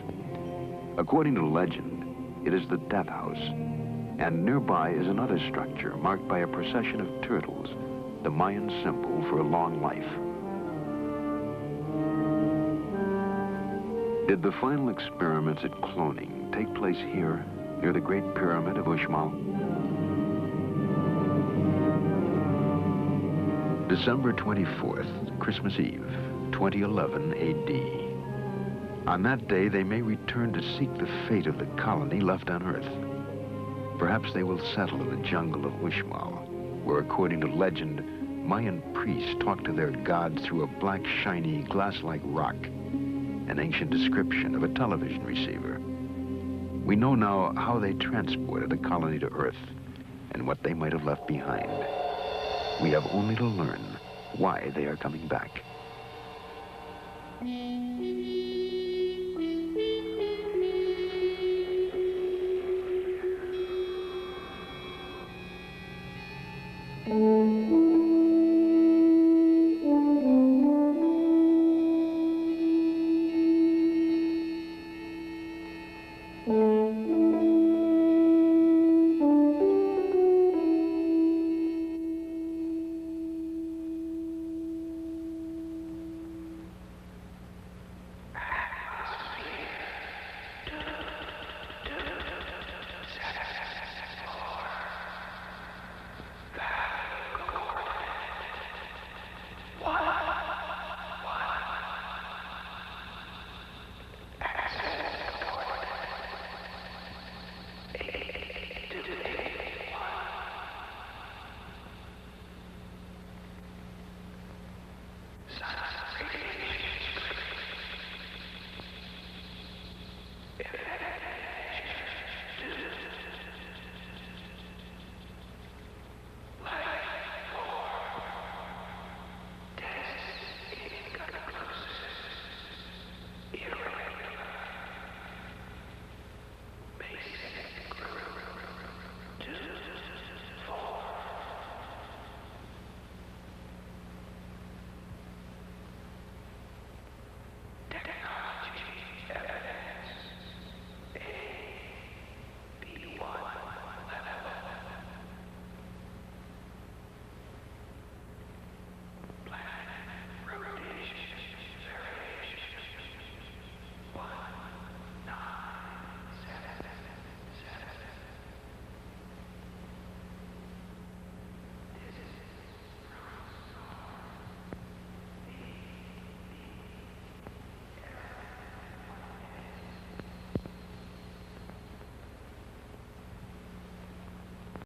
According to legend, it is the death house, and nearby is another structure marked by a procession of turtles, the Mayan symbol for a long life. Did the final experiments at cloning take place here, near the Great Pyramid of Uxmal? December 24th, Christmas Eve, 2011 AD. On that day, they may return to seek the fate of the colony left on Earth. Perhaps they will settle in the jungle of Uxmal, where, according to legend, Mayan priests talk to their gods through a black, shiny, glass-like rock, an ancient description of a television receiver. We know now how they transported the colony to Earth and what they might have left behind. We have only to learn why they are coming back.